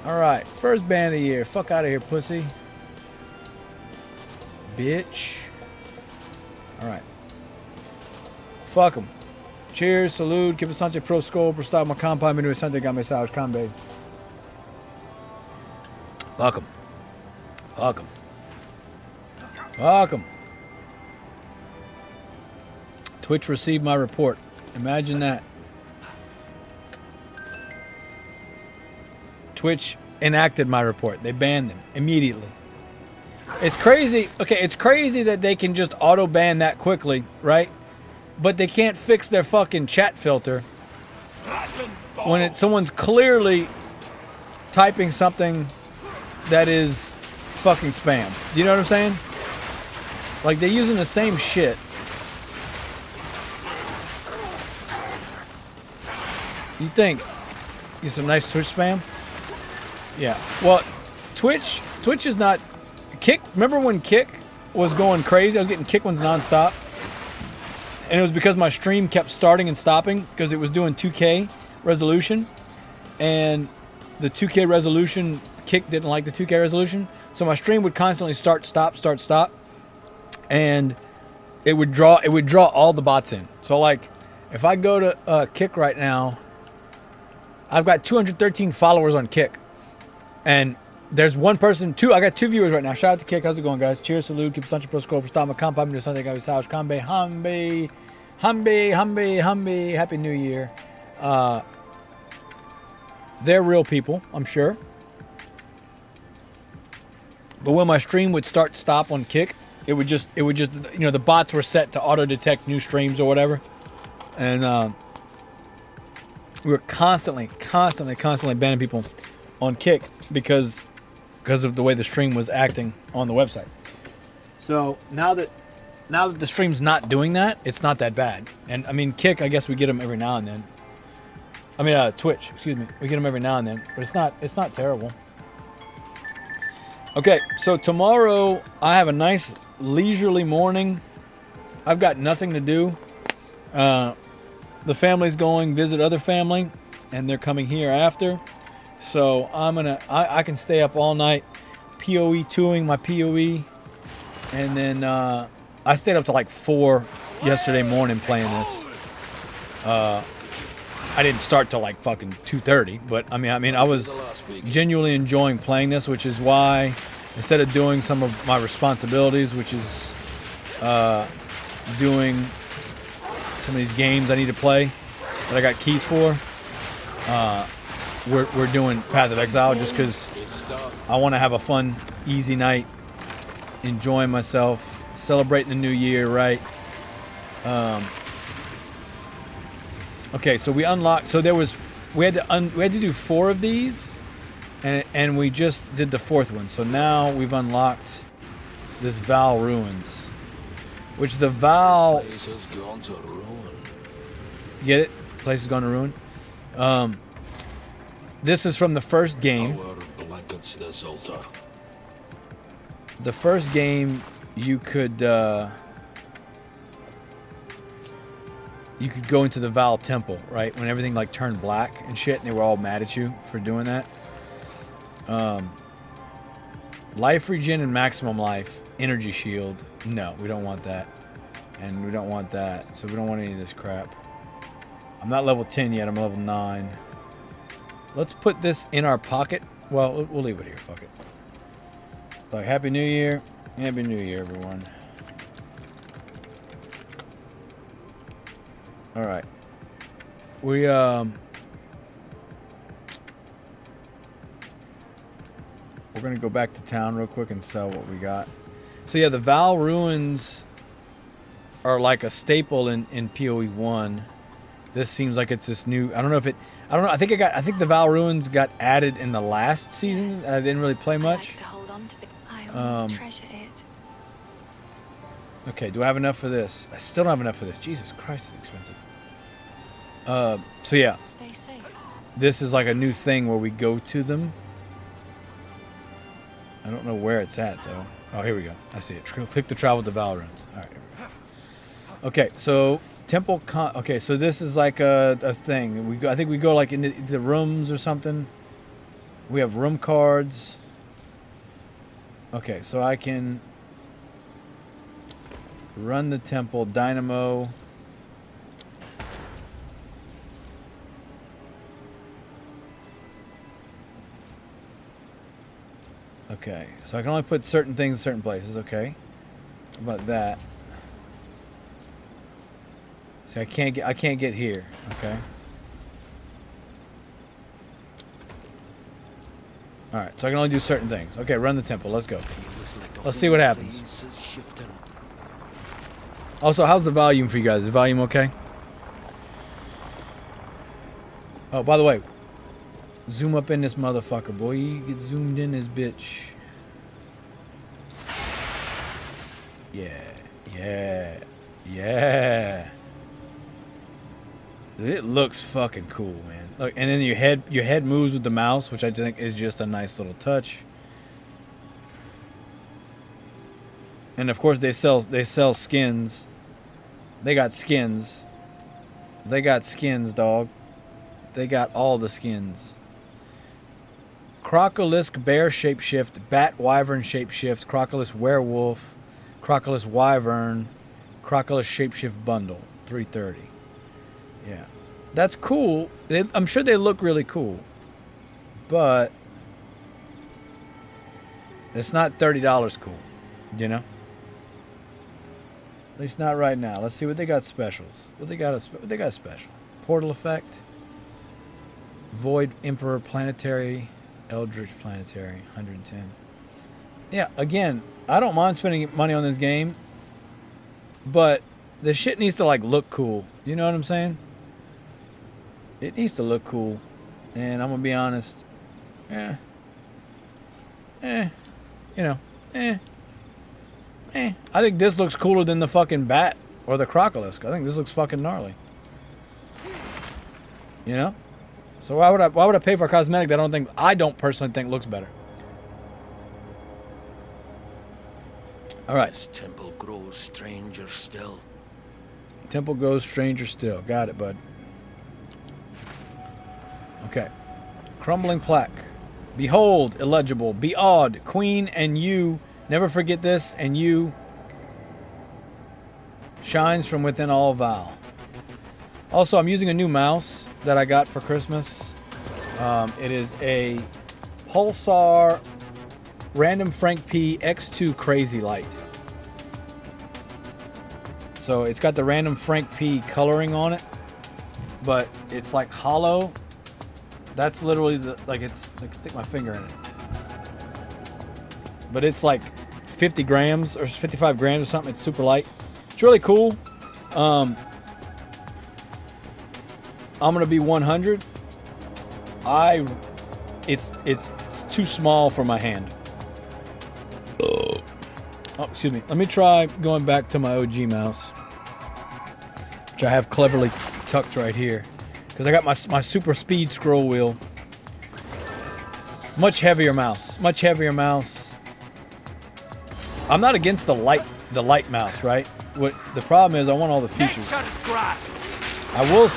Alright, first ban of the year. Fuck out of here, pussy. Bitch. Alright. Fuck him. Cheers, salute, que bastante pro skull, por estar uma campanha no Santa Game Saus Cambe. Welcome. Welcome. Welcome. Twitch received my report. Imagine that. Twitch enacted my report. They banned them immediately. It's crazy. Okay, it's crazy that they can just auto ban that quickly, right? But they can't fix their fucking chat filter when someone's clearly typing something that is fucking spam. Do you know what I'm saying? Like, they're using the same shit. You think you some nice Twitch spam? Yeah. Well, Twitch is not Kick. Remember when Kick was going crazy? I was getting Kick ones nonstop, and it was because my stream kept starting and stopping because it was doing 2K resolution, and the 2K resolution, Kick didn't like the 2K resolution, so my stream would constantly start, stop, and it would draw all the bots in. So like, if I go to Kick right now, I've got 213 followers on Kick, and there's one person, I got 2 viewers right now. Shout out to Kick. How's it going, guys? Cheers, salute, keep Sancho Pro Scope, stop my comp, I'm something I was South Kambe, Humby, Happy New Year. They're real people, I'm sure. But when my stream would stop on Kick, it would just, the bots were set to auto detect new streams or whatever. And we were constantly banning people on Kick because of the way the stream was acting on the website. So now that the stream's not doing that, it's not that bad. And I mean, Kick, I guess we get them every now and then. I mean, Twitch, excuse me. We get them every now and then, but it's not terrible. Okay, so tomorrow I have a nice leisurely morning. I've got nothing to do. The family's going visit other family, and they're coming here after. So I can stay up all night, PoE 2ing my PoE, and then I stayed up to like 4 yesterday morning playing this. I didn't start till like fucking 2:30, but I mean I was genuinely enjoying playing this, which is why instead of doing some of my responsibilities, which is doing some of these games I need to play that I got keys for, we're doing Path of Exile just because I want to have a fun, easy night, enjoying myself, celebrating the new year, right? Okay, so we unlocked. So we had to do 4 of these, and we just did the 4th one. So now we've unlocked this Val Ruins, which the Val. Place has gone to ruin. Get it? Place has gone to ruin. This is from the first game. Our blankets this altar. The first game, you could go into the Val Temple, right? When everything like turned black and shit, and they were all mad at you for doing that. Life regen and maximum life, energy shield. No, we don't want that, and we don't want that. So we don't want any of this crap. I'm not level 10 yet. I'm level 9. Let's put this in our pocket. Well, we'll leave it here. Fuck it. Like, Happy New Year. Happy New Year, everyone. All right. We're gonna go back to town real quick and sell what we got. So yeah, the Val Ruins are like a staple in PoE 1. This seems like it's this new. I don't know. I think the Val Ruins got added in the last season. I didn't really play much. I like to hold on to it. I will treasure it. Okay, do I have enough for this? I still don't have enough for this. Jesus Christ, it's expensive. So yeah, Stay safe. this is like a new thing where we go to them. I don't know where it's at though. Oh, here we go. I see it. Click to travel to Val Ruins. All right, here we go. Okay, so Temple. Okay, so this is like a thing. We go. I think we go like into the rooms or something. We have room cards. Okay, so I can run the temple dynamo. Okay, so I can only put certain things in certain places. Okay, how about that? See, I can't get here. Okay. All right, so I can only do certain things. Okay, run the temple. Let's go. Let's see what happens. Also, how's the volume for you guys? Is the volume okay? Oh, by the way, zoom up in this motherfucker, boy. You get zoomed in this bitch. Yeah. It looks fucking cool, man. Look, and then your head moves with the mouse, which I think is just a nice little touch. And of course, they sell skins. They got skins. They got skins, dog. They got all the skins. Crocolisk bear shapeshift, bat wyvern shapeshift, Crocolisk werewolf, Crocolisk wyvern, Crocolisk shapeshift bundle, $330. Yeah, that's cool. I'm sure they look really cool, but it's not $30 cool, you know. At least not right now. Let's see what they got specials. What they got special? Portal effect. Void Emperor Planetary, Eldritch Planetary, 110. Yeah, again, I don't mind spending money on this game, but the shit needs to like look cool. You know what I'm saying? It needs to look cool, and I'm gonna be honest. I think this looks cooler than the fucking bat or the Crocolisk. I think this looks fucking gnarly. You know? So why would I pay for a cosmetic that I don't personally think looks better? All right. This temple grows stranger still. Temple grows stranger still. Got it, bud. Okay. Crumbling plaque. Behold, illegible. Be awed, queen, and you. Never forget this, and you. Shines from within all vow. Also, I'm using a new mouse that I got for Christmas. It is a Pulsar Random Frank P X2 Crazy Light. So it's got the Random Frank P coloring on it, but it's like hollow. That's literally it's like stick my finger in it. But it's like 50 grams or 55 grams or something. It's super light. It's really cool. I'm gonna be 100. It's too small for my hand. Oh, excuse me. Let me try going back to my OG mouse, which I have cleverly tucked right here, because I got my super speed scroll wheel. Much heavier mouse. Much heavier mouse. I'm not against the light mouse, right? What the problem is, I want all the features. I will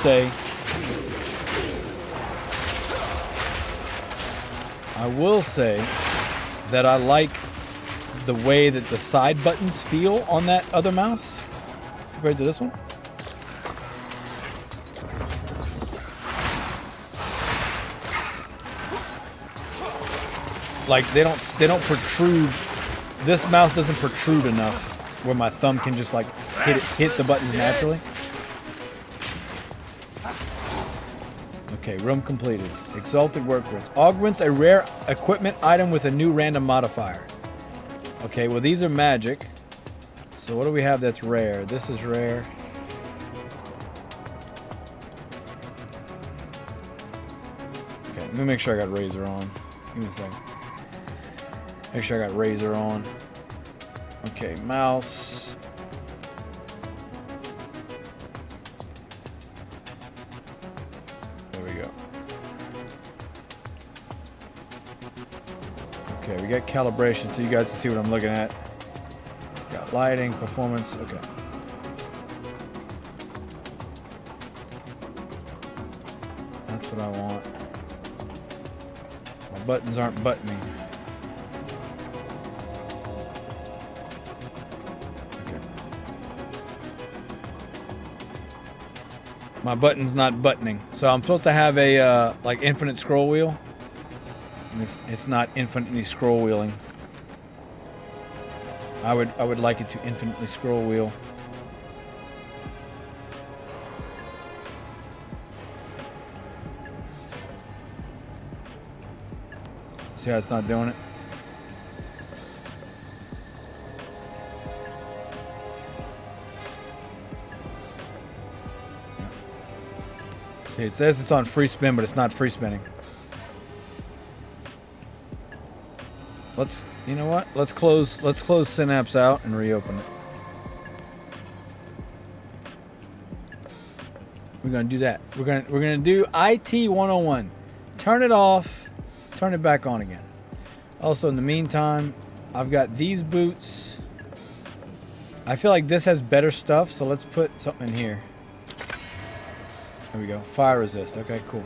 say that I like the way that the side buttons feel on that other mouse compared to this one. Like they don't protrude. This mouse doesn't protrude enough where my thumb can just like hit the buttons naturally. Okay, room completed. Exalted Workbench. Augments a rare equipment item with a new random modifier. Okay, well these are magic. So what do we have that's rare? This is rare. Okay, let me make sure I got Razor on. Give me a second. Make sure I got Razor on. Okay, mouse. There we go. Okay, we got calibration so you guys can see what I'm looking at. Got lighting, performance, okay. That's what I want. My buttons aren't buttoning. My button's not buttoning. So I'm supposed to have a like infinite scroll wheel. And it's not infinitely scroll wheeling. I would like it to infinitely scroll wheel. See how it's not doing it? See, it says it's on free spin, but it's not free spinning. You know what? Let's close Synapse out and reopen it. We're gonna do that. We're gonna do IT 101. Turn it off, turn it back on again. Also, in the meantime, I've got these boots. I feel like this has better stuff, so let's put something in here. There we go. Fire resist. Okay, cool.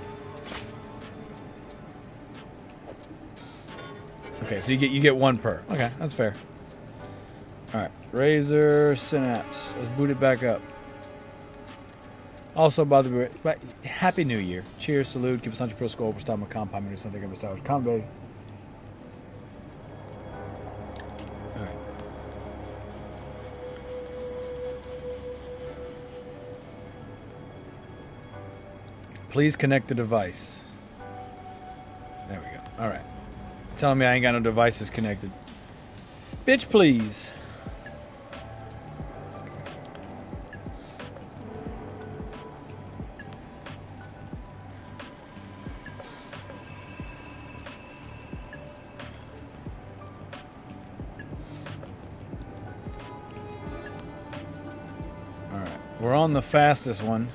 Okay, so you get one per. Okay, that's fair. All right, Razer Synapse. Let's boot it back up. Also, by the way, Happy New Year. Cheers, salute, keep us on your pro score, for stop my compound, do something of a salvage combo. All right. Please connect the device. There we go. All right. Telling me I ain't got no devices connected. Bitch, please. Alright. We're on the fastest one.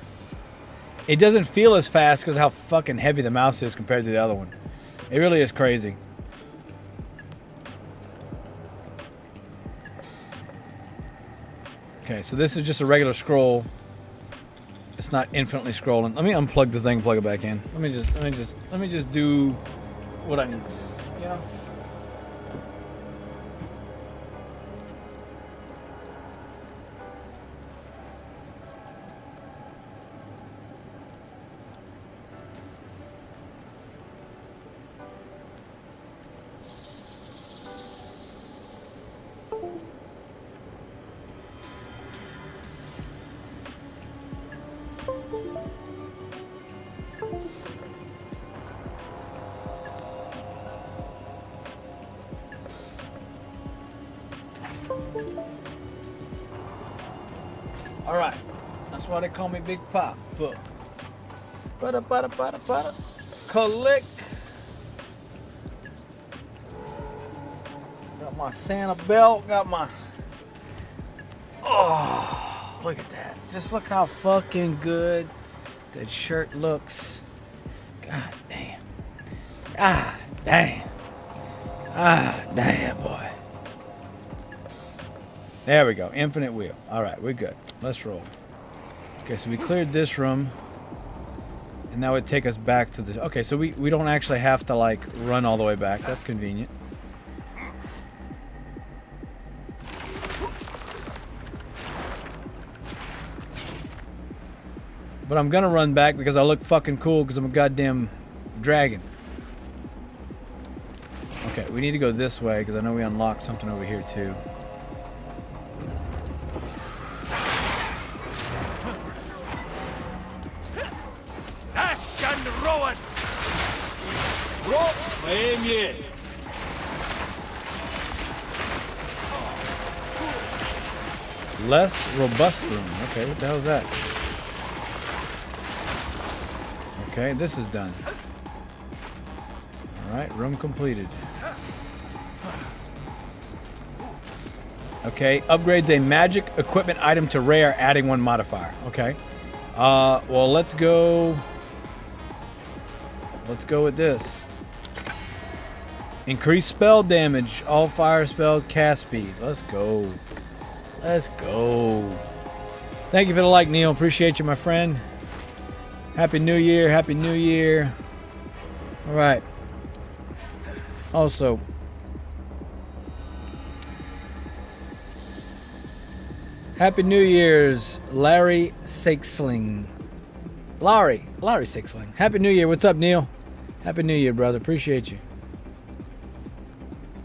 It doesn't feel as fast because how fucking heavy the mouse is compared to the other one. It really is crazy. Okay, so this is just a regular scroll. It's not infinitely scrolling. Let me unplug the thing, plug it back in. Let me just do what I need to do. You know? All right, that's why they call me Big Pop. Click. Got my Santa belt. Got my. Oh, look at that! Just look how fucking good that shirt looks. God damn. Ah damn. Ah damn, boy. There we go. Infinite wheel. All right, we're good. Let's roll. Okay, so we cleared this room. And that would take us back to the... Okay, so we don't actually have to, like, run all the way back. That's convenient. But I'm gonna run back because I look fucking cool because I'm a goddamn dragon. Okay, we need to go this way because I know we unlocked something over here, too. Less robust room. Okay, what the hell is that? Okay, this is done. Alright, room completed. Okay, upgrades a magic equipment item to rare, adding one modifier. Okay. Well, let's go... Let's go with this. Increase spell damage. All fire spells, cast speed. Let's go. Let's go. Thank you for the like, Neil. Appreciate you, my friend. Happy New Year. Happy New Year. All right. Also, Happy New Year's, Larry Sixling. Larry Sixling. Happy New Year. What's up, Neil? Happy New Year, brother. Appreciate you.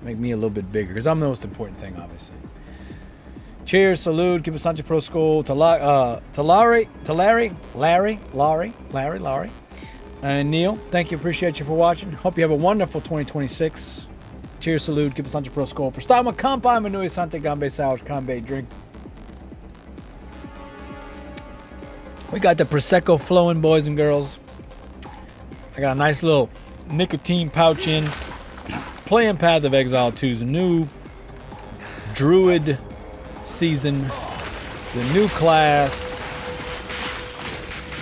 Make me a little bit bigger, because I'm the most important thing, obviously. Cheers, salute, keep a Sancho Pro School, Larry, and Neil. Thank you, appreciate you for watching. Hope you have a wonderful 2026. Cheers, salute, keep a Sancho Pro School. Prestama kampai manui sante gambe sauce kambe drink. We got the Prosecco flowing, boys and girls. I got a nice little nicotine pouch in. Playing Path of Exile 2's new Druid season. The new class.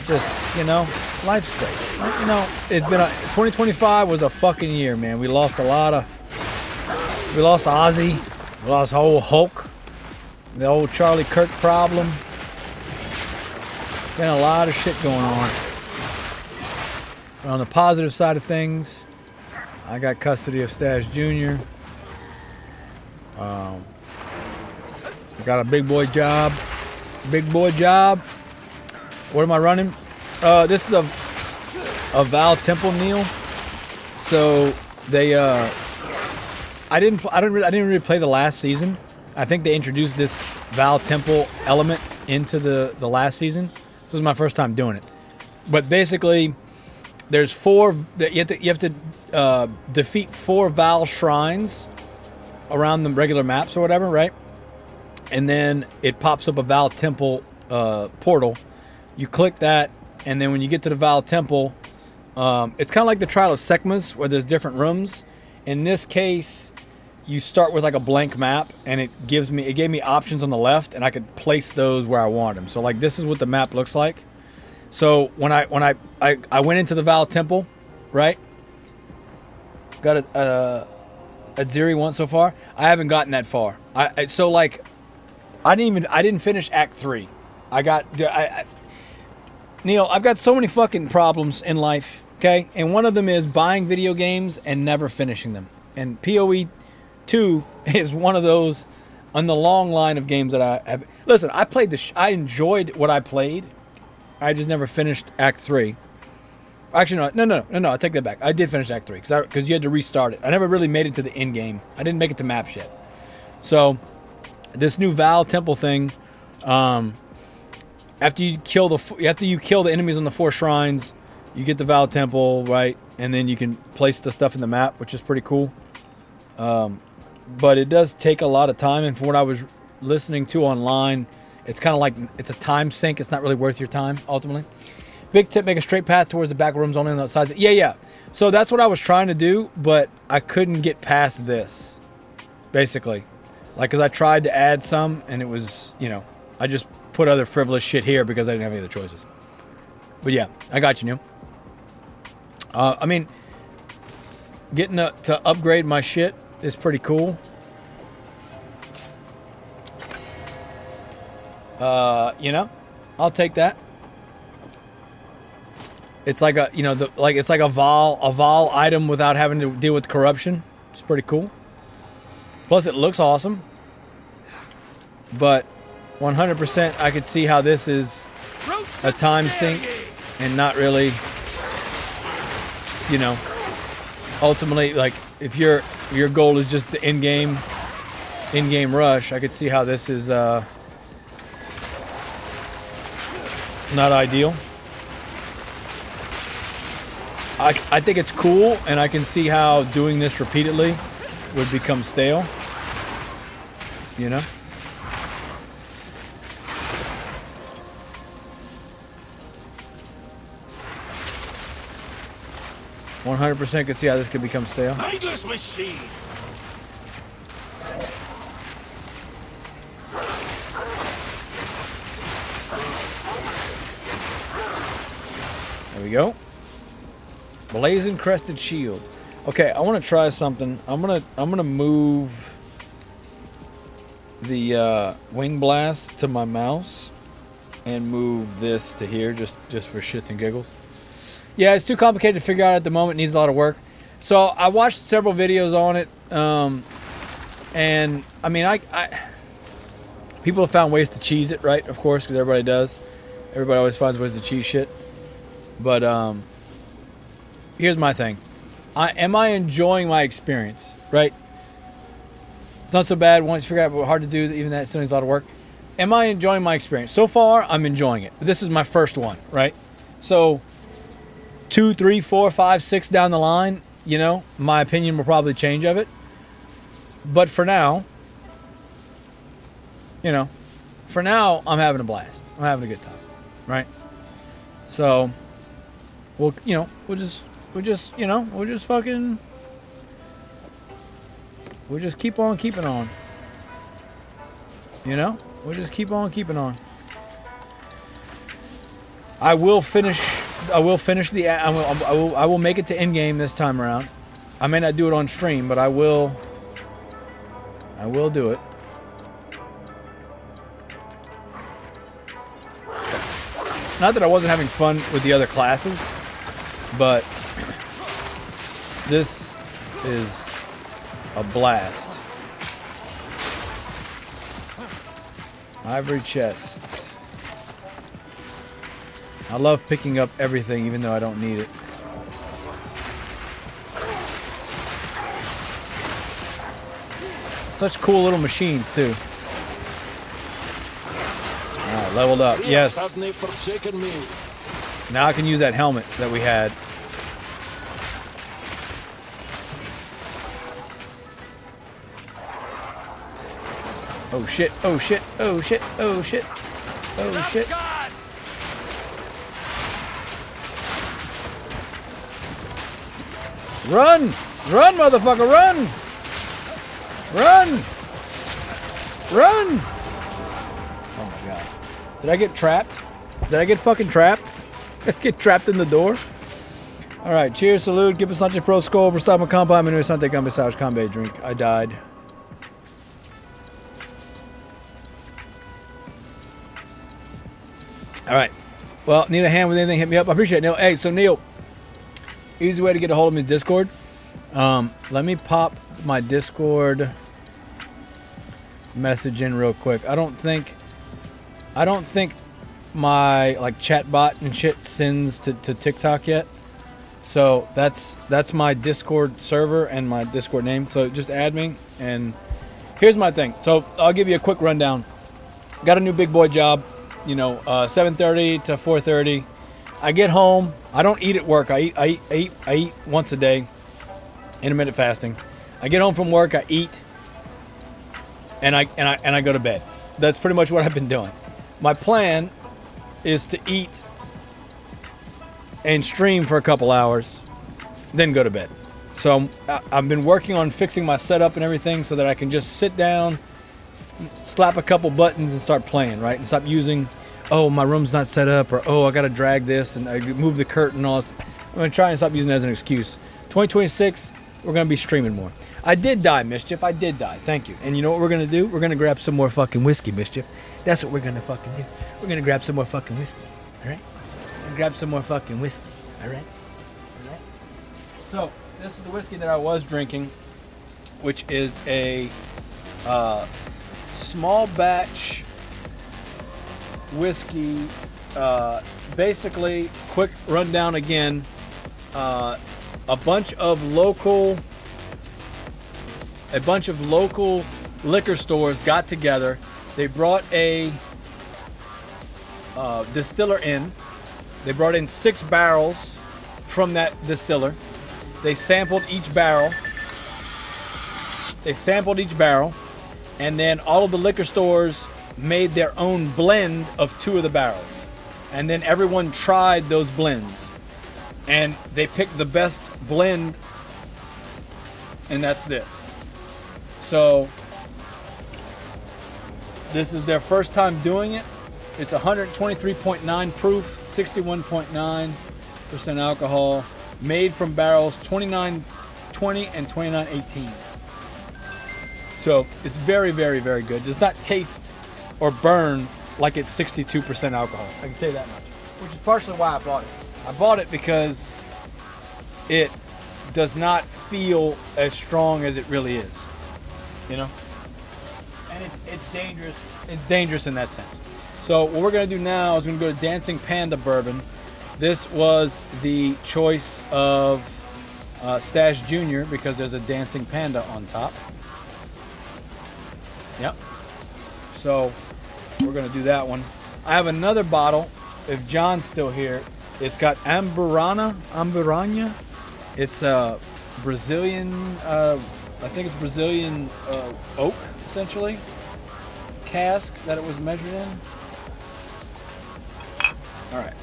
Just, you know, life's great. You know, it's been 2025 was a fucking year, man. We lost Ozzy. We lost old Hulk. The old Charlie Kirk problem. Been a lot of shit going on. But on the positive side of things, I got custody of Stash Jr. I got a big boy job. What am I running? This is a Val Temple, Neil. So they I didn't really play the last season. I think they introduced this Val Temple element into the last season. This is my first time doing it. But basically, there's you have to defeat 4 Val shrines around the regular maps or whatever, right? And then it pops up a Val Temple portal. You click that, and then when you get to the Val Temple, it's kind of like the Trial of Sekhmet, where there's different rooms. In this case, you start with like a blank map, and it gave me options on the left, and I could place those where I want them. So like this is what the map looks like. So when I went into the Val Temple, right? Got a Ziri once so far. I haven't gotten that far. I didn't finish Act 3. Neil, I've got so many fucking problems in life, okay? And one of them is buying video games and never finishing them. And PoE 2 is one of those on the long line of games that I have. Listen, I played I enjoyed what I played. I just never finished Act 3. Actually, no, I take that back. I did finish Act 3 because you had to restart it. I never really made it to the end game. I didn't make it to maps yet. So, this new Val Temple thing, after you kill the enemies on the 4 shrines, you get the Val Temple, right? And then you can place the stuff in the map, which is pretty cool. But it does take a lot of time, and from what I was listening to online, it's kind of like it's a time sink. It's not really worth your time, ultimately. Big tip, make a straight path towards the back rooms only on the sides. Yeah. So that's what I was trying to do, but I couldn't get past this, basically. Like, because I tried to add some, and it was, you know, I just put other frivolous shit here because I didn't have any other choices. But yeah, I got you, Neil. I mean, getting to upgrade my shit is pretty cool. You know, I'll take that. It's like a, you know, it's like a Val item without having to deal with corruption. It's pretty cool. Plus, it looks awesome. But 100%, I could see how this is a time sink and not really, you know, ultimately, like, if your goal is just the in-game rush, I could see how this is not ideal. I think it's cool, and I can see how doing this repeatedly would become stale. You know? %, could see how this could become stale. Mindless machine. There we go. Blazing Crested Shield. Okay, I want to try something. I'm gonna move the Wing Blast to my mouse and move this to here just for shits and giggles. Yeah, it's too complicated to figure out at the moment. It needs a lot of work. So I watched several videos on it, and I mean, people have found ways to cheese it, right? Of course, because everybody does. Everybody always finds ways to cheese shit. But here's my thing. Am I enjoying my experience, right? It's not so bad once you figure out what's hard to do, even that still needs a lot of work. am I enjoying my experience? So far, I'm enjoying it. This is my first one, right? So 2, 3, 4, 5, 6 down the line, you know, my opinion will probably change of it. But for now, you know, for now, I'm having a blast. I'm having a good time, right? So, we'll just keep on keeping on. You know, we'll just keep on keeping on. I will finish I will make it to end game this time around. I may not do it on stream, but I will do it. Not that I wasn't having fun with the other classes, but this is a blast. Ivory chests. I love picking up everything even though I don't need it. Such cool little machines too. Alright, leveled up. Yes. Now I can use that helmet that we had. Oh shit, oh shit, oh shit, oh shit, oh shit. Run! Run, motherfucker, run! Run! Run! Oh my god. Did I get trapped? Did I get fucking trapped? Did I get trapped in the door? Alright, cheers, salute, give us Sanche Pro Skull, for stopping compa, menu Sante Gambasage Combe drink. I died. Alright. Well, need a hand with anything, hit me up. I appreciate it, Neil. Hey, so Neil, easy way to get a hold of me is Discord. Let me pop my Discord message in real quick. I don't think my like chat bot and shit sends to TikTok yet. So that's my Discord server and my Discord name. So just add me. And here's my thing. So I'll give you a quick rundown. Got a new big boy job. 7:30 to 4:30. I get home. I don't eat at work. I eat once a day, intermittent fasting. I get home from work. I eat, and I go to bed. That's pretty much what I've been doing. My plan is to eat and stream for a couple hours, then go to bed. So I've been working on fixing my setup and everything so that I can just sit down, slap a couple buttons, and start playing, right? And stop using, oh, my room's not set up, or oh, I gotta drag this and I move the curtain and all this. I'm gonna try and stop using it as an excuse. 2026, we're gonna be streaming more. I did die, Mischief. I did die. Thank you. And you know what we're gonna do? We're gonna grab some more fucking whiskey, Mischief. That's what we're gonna fucking do. We're gonna grab some more fucking whiskey. All right? And grab some more fucking whiskey. All right? All right? So this is the whiskey that I was drinking, which is a small batch whiskey. Basically, quick rundown again. A bunch of local liquor stores got together. They brought a distiller in. They brought in 6 barrels from that distiller. They sampled each barrel. And then all of the liquor stores made their own blend of 2 of the barrels. And then everyone tried those blends. And they picked the best blend, and that's this. So this is their first time doing it. It's 123.9 proof, 61.9% alcohol, made from barrels 2920 and 2918. So it's very, very, very good. Does not taste or burn like it's 62% alcohol. I can tell you that much. Which is partially why I bought it. I bought it because it does not feel as strong as it really is. You know? And it's dangerous. It's dangerous in that sense. So what we're going to do now is we're going to go to Dancing Panda Bourbon. This was the choice of Stash Jr. because there's a dancing panda on top. Yep. So we're gonna do that one. I have another bottle. If John's still here, it's got Amburana. It's a Brazilian. I think it's Brazilian oak, essentially. Cask that it was measured in. All right.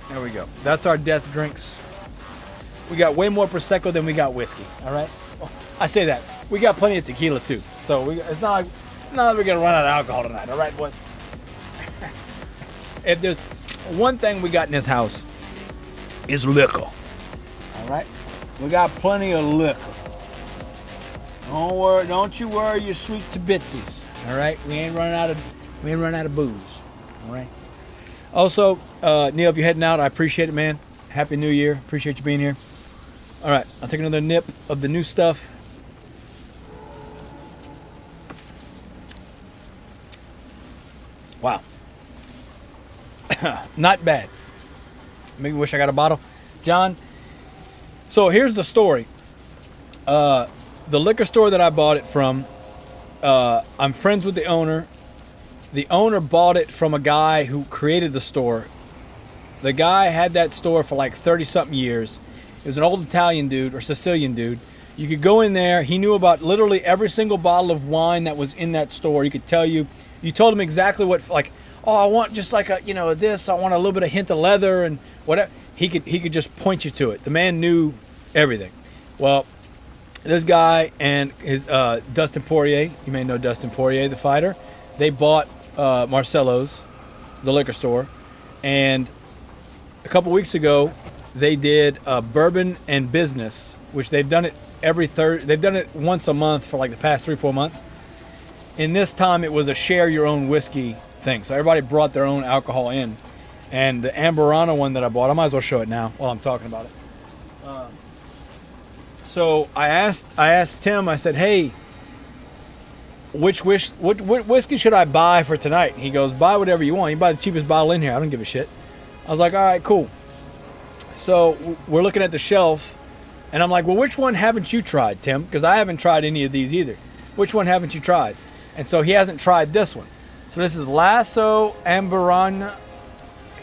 There we go. That's our death drinks. We got way more Prosecco than we got whiskey. All right. I say that. We got plenty of tequila too. So it's not like we're gonna run out of alcohol tonight. All right, boys. If there's one thing we got in this house, is liquor. All right. We got plenty of liquor. Don't you worry your sweet to bitsies. All right. We ain't running out of booze. All right. Also, Neil, if you're heading out, I appreciate it, man. Happy New Year. Appreciate you being here. All right. I'll take another nip of the new stuff. Wow. Not bad. Maybe wish I got a bottle. John, so here's the story. The liquor store that I bought it from, I'm friends with the owner. The owner bought it from a guy who created the store. The guy had that store for like 30-something years. He was an old Italian dude or Sicilian dude. You could go in there. He knew about literally every single bottle of wine that was in that store. He could tell you. You told him exactly what, like, oh, I want just like a, this. I want a little bit of hint of leather and whatever. He could just point you to it. The man knew everything. Well, this guy and his Dustin Poirier, you may know Dustin Poirier, the fighter. They bought Marcello's, the liquor store, and a couple weeks ago they did Bourbon and Business, which they've done it they've done it once a month for like the past 3-4 months. And this time it was a share your own whiskey thing. So everybody brought their own alcohol in. And the Amburana one that I bought, I might as well show it now while I'm talking about it. So I asked Tim, I said, hey, what whiskey should I buy for tonight? And he goes, buy whatever you want. You buy the cheapest bottle in here. I don't give a shit. I was like, all right, cool. So we're looking at the shelf. And I'm like, well, which one haven't you tried, Tim? Because I haven't tried any of these either. Which one haven't you tried? And so he hasn't tried this one. So this is Lasso Amburana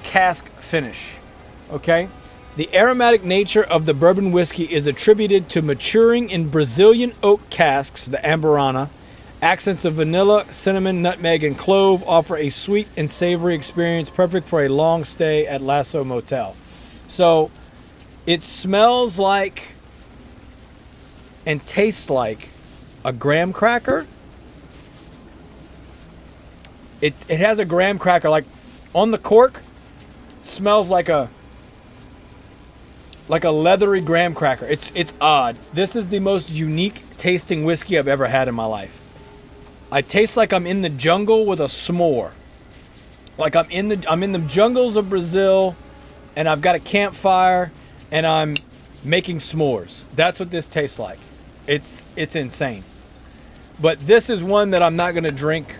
Cask Finish. Okay? The aromatic nature of the bourbon whiskey is attributed to maturing in Brazilian oak casks, the Amburana. Accents of vanilla, cinnamon, nutmeg, and clove offer a sweet and savory experience perfect for a long stay at Lasso Motel. So it smells like and tastes like a graham cracker. It has a graham cracker, like on the cork, smells like a leathery graham cracker. It's odd. This is the most unique tasting whiskey I've ever had in my life. I taste like I'm in the jungle with a s'more. Like I'm in the jungles of Brazil, and I've got a campfire, and I'm making s'mores. That's what this tastes like. It's insane. But this is one that I'm not gonna drink.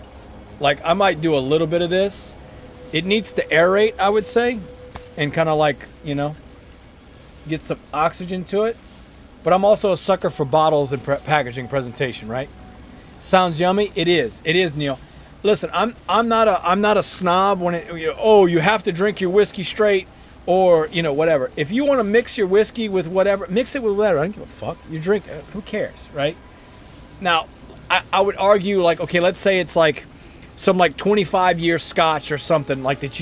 Like, I might do a little bit of this. It needs to aerate, I would say, and kind of like, get some oxygen to it. But I'm also a sucker for bottles and packaging presentation, right? Sounds yummy. It is. It is, Neil. Listen, I'm not a snob when you have to drink your whiskey straight or whatever. If you want to mix your whiskey with whatever, mix it with whatever. I don't give a fuck. You drink. Who cares, right? Now, I would argue like, okay, let's say it's like some like 25-year Scotch or something like that.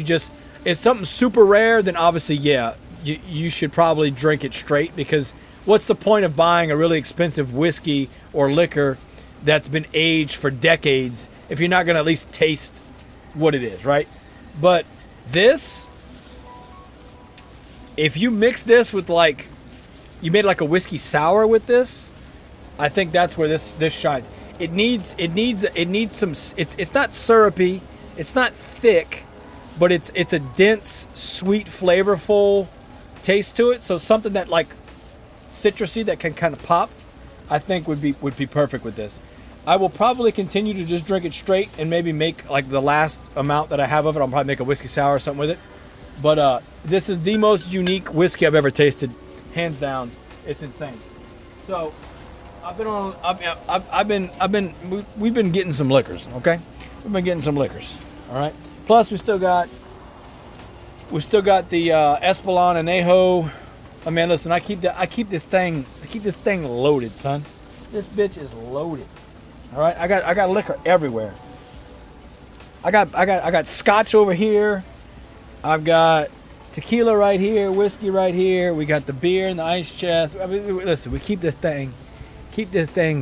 It's something super rare. Then obviously, yeah, you should probably drink it straight, because what's the point of buying a really expensive whiskey or liquor that's been aged for decades if you're not going to at least taste what it is, right? But this, if you mix this with like, you made like a whiskey sour with this, I think that's where this shines. It needs some, it's not syrupy, it's not thick, but it's a dense, sweet, flavorful taste to it. So something that like citrusy that can kind of pop, I think would be perfect with this. I will probably continue to just drink it straight and maybe make like the last amount that I have of it. I'll probably make a whiskey sour or something with it. But this is the most unique whiskey I've ever tasted, hands down. It's insane. So we've been getting some liquors, okay? we've been getting some liquors. All right. Plus, we still got the Espolon and Ajo. I mean, listen, I keep this thing loaded, son. This bitch is loaded. All right. I got liquor everywhere. I got scotch over here. I've got tequila right here, whiskey right here. We got the beer in the ice chest. I mean, listen, we keep this thing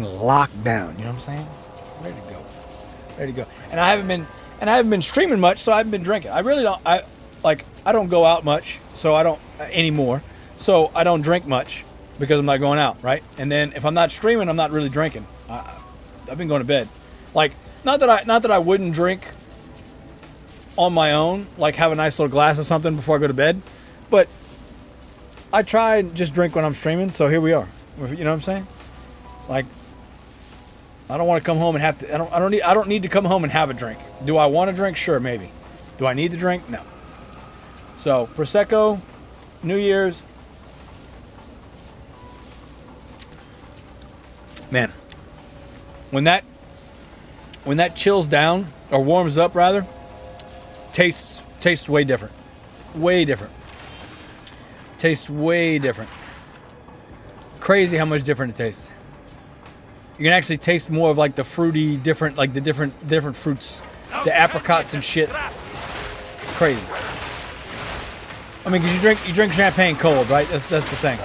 locked down. You know what I'm saying? Ready to go. And I haven't been streaming much, so I haven't been drinking. I really don't. I don't go out much, so I don't anymore. So I don't drink much because I'm not going out, right? And then if I'm not streaming, I'm not really drinking. I've been going to bed. Like, not that I wouldn't drink on my own, like have a nice little glass of something before I go to bed, but I try and just drink when I'm streaming. So here we are. You know what I'm saying? Like, I don't want to come home and have to. I don't need to come home and have a drink. Do I want to drink? Sure, maybe. Do I need to drink? No. So Prosecco, New Year's. Man, when that chills down or warms up rather, tastes way different. Way different. Tastes way different. Crazy how much different it tastes. You can actually taste more of like the fruity, different fruits, the apricots and shit. Crazy. I mean, 'cause you drink champagne cold, right? That's the thing.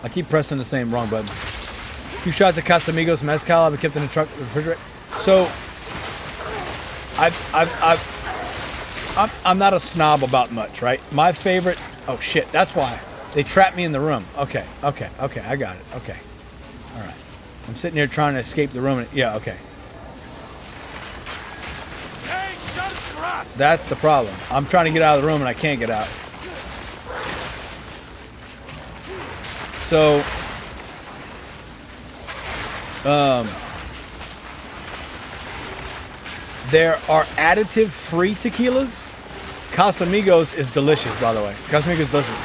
I keep pressing the same wrong button. A few shots of Casamigos mezcal. I've been kept in the truck, refrigerator. So, I'm not a snob about much, right? My favorite. Oh shit, that's why they trapped me in the room. Okay, I got it. Okay, all right. I'm sitting here trying to escape the room. Yeah, okay. That's the problem. I'm trying to get out of the room and I can't get out. So, there are additive-free tequilas. Casamigos is delicious, by the way. Casamigos is delicious.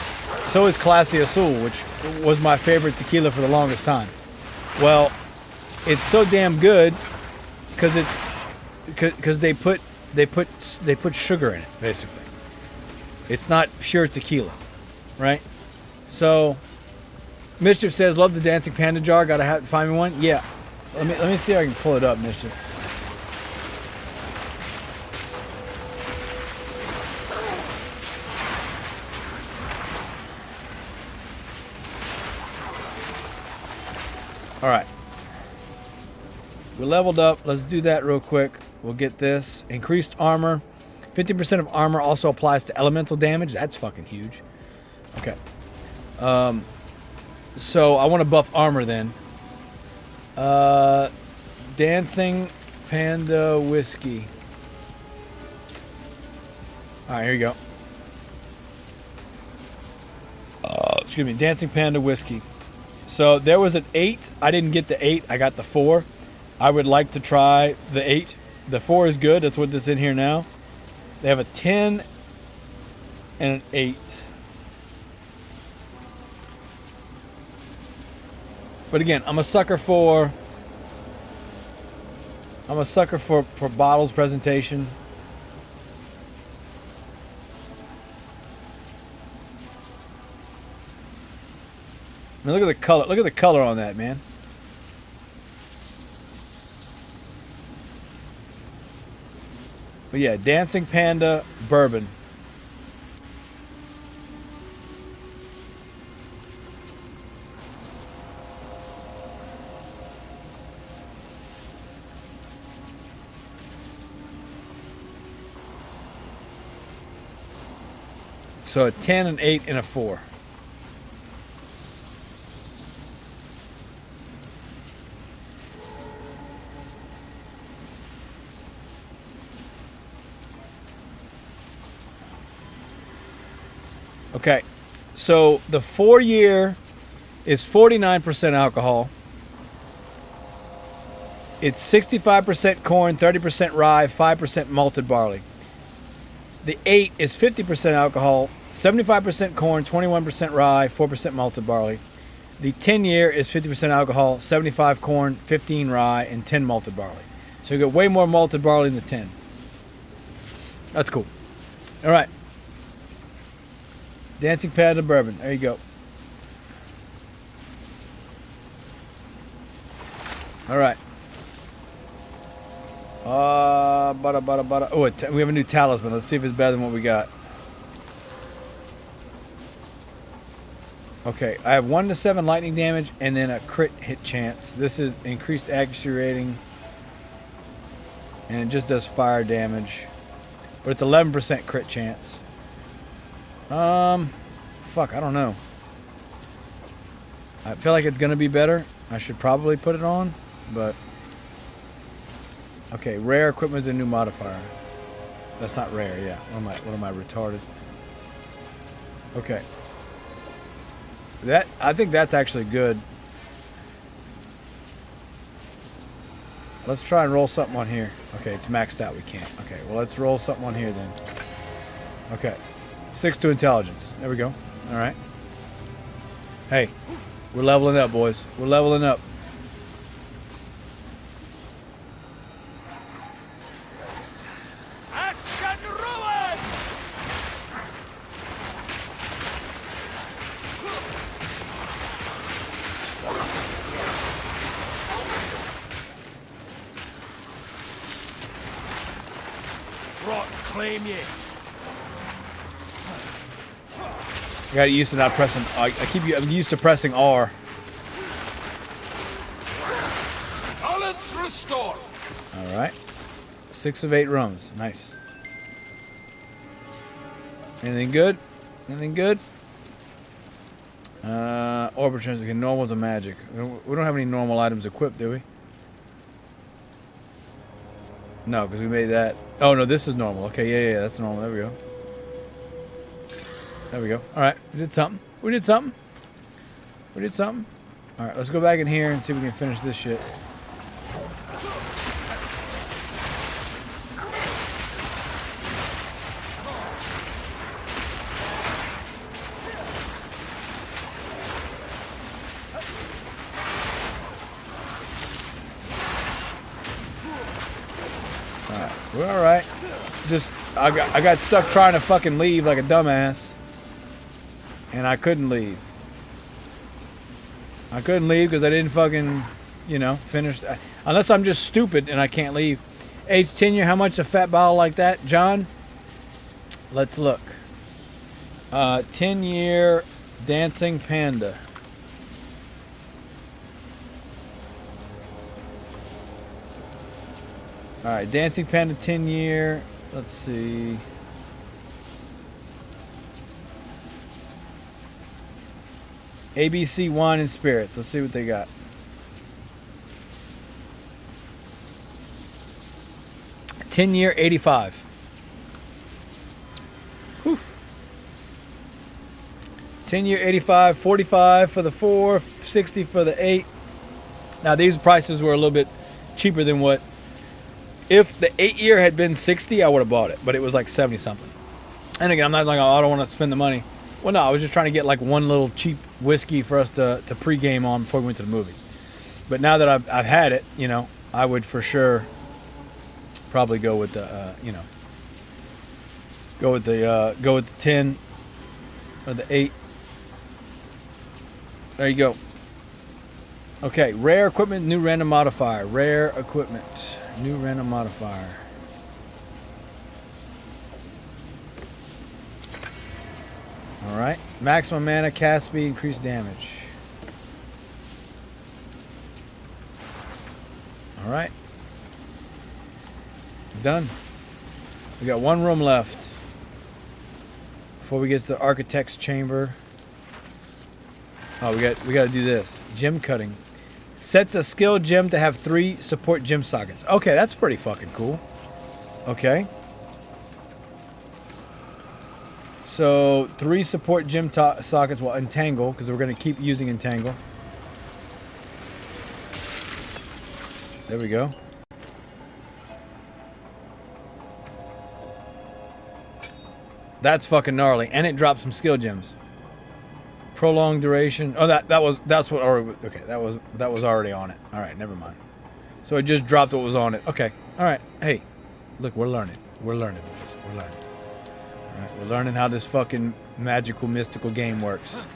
So is Clase Azul, which was my favorite tequila for the longest time. Well, it's so damn good because they put sugar in it, basically. It's not pure tequila, right? So, Mischief says, "Love the dancing panda jar. Gotta have to find me one." Yeah, let me see if I can pull it up, Mischief. All right, we leveled up. Let's do that real quick. We'll get this increased armor. 50% of armor also applies to elemental damage. That's fucking huge. Okay. So I want to buff armor then. Dancing Panda Whiskey. Alright, here you go. Excuse me, Dancing Panda Whiskey. So there was an 8. I didn't get the 8. I got the 4. I would like to try the 8. The 4 is good. That's what this is in here now. They have a 10 and an 8. But again, I'm a sucker for bottles presentation. I mean, look at the color. Look at the color on that, man. But yeah, Dancing Panda Bourbon. So a 10, an 8, and a 4. Okay, so the 4-year is 49% alcohol. It's 65% corn, 30% rye, 5% malted barley. The 8 is 50% alcohol, 75% corn, 21% rye, 4% malted barley. The 10-year is 50% alcohol, 75 corn, 15 rye, and 10 malted barley. So you get way more malted barley than the 10. That's cool. All right. Dancing Panda Bourbon. There you go. All right. Bada. Oh, we have a new talisman. Let's see if it's better than what we got. Okay, I have 1 to 7 lightning damage and then a crit hit chance. This is increased accuracy rating. And it just does fire damage. But it's 11% crit chance. Fuck, I don't know. I feel like it's gonna be better. I should probably put it on, but okay, rare equipment is a new modifier. That's not rare, yeah. What am I retarded? Okay. I think that's actually good. Let's try and roll something on here. Okay, it's maxed out. We can't. Okay, well, let's roll something on here then. Okay. 6 to intelligence. There we go. All right. Hey, we're leveling up, boys. We're leveling up. Claim ye. I got used to not pressing. I'm used to pressing R. Balance restore. All right. 6 of 8 rums. Nice. Anything good? Anything good? Orb returns again. Normal to magic. We don't have any normal items equipped, do we? No, because we made that. Oh, no, this is normal. Okay, yeah, that's normal. There we go. There we go. All right, we did something. We did something. We did something. All right, let's go back in here and see if we can finish this shit. We're all right. Just I got stuck trying to fucking leave like a dumbass, and I couldn't leave. I couldn't leave because I didn't fucking, finish. Unless I'm just stupid and I can't leave. Age 10 year. How much a fat bottle like that, John? Let's look. 10 year Dancing Panda. All right, Dancing Panda 10 year. Let's see. ABC Wine and Spirits. Let's see what they got. $10 $85. Whew. 10 $85, 45 for the 4, 60 for the 8. Now these prices were a little bit cheaper than what. If the 8 had been 60, I would have bought it, but it was like 70 something. And again, I'm not like, oh, I don't want to spend the money. Well, no, I was just trying to get like one little cheap whiskey for us to pregame on before we went to the movie. But now that I've had it, I would for sure probably go with the, go with the 10 or the 8. There you go. Okay, rare equipment, new random modifier. Rare equipment, new random modifier. All right, maximum mana, cast speed, increased damage. All right, done. We got one room left before we get to the architect's chamber. Oh, we got to do this. Gem cutting. Sets a skill gem to have 3 support gem sockets. Okay, that's pretty fucking cool. Okay. So 3 support gem sockets. Well, entangle, because we're going to keep using entangle. There we go. That's fucking gnarly. And it drops some skill gems. Prolonged duration. Oh, that's what already. Okay, that was already on it. All right, never mind. So it just dropped what was on it. Okay. All right. Hey, look, we're learning. We're learning, boys. We're learning. All right, we're learning how this fucking magical, mystical game works.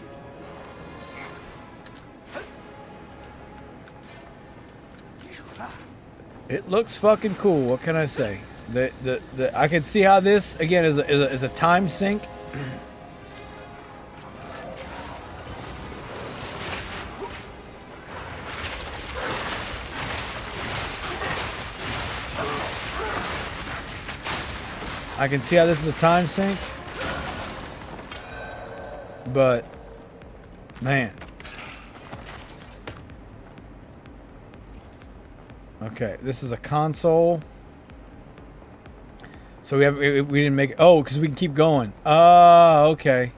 It looks fucking cool. What can I say? I can see how this again is a time sink. I can see how this is a time sink, but man. Okay, this is a console. So we didn't make it. Oh, because we can keep going. Oh, okay.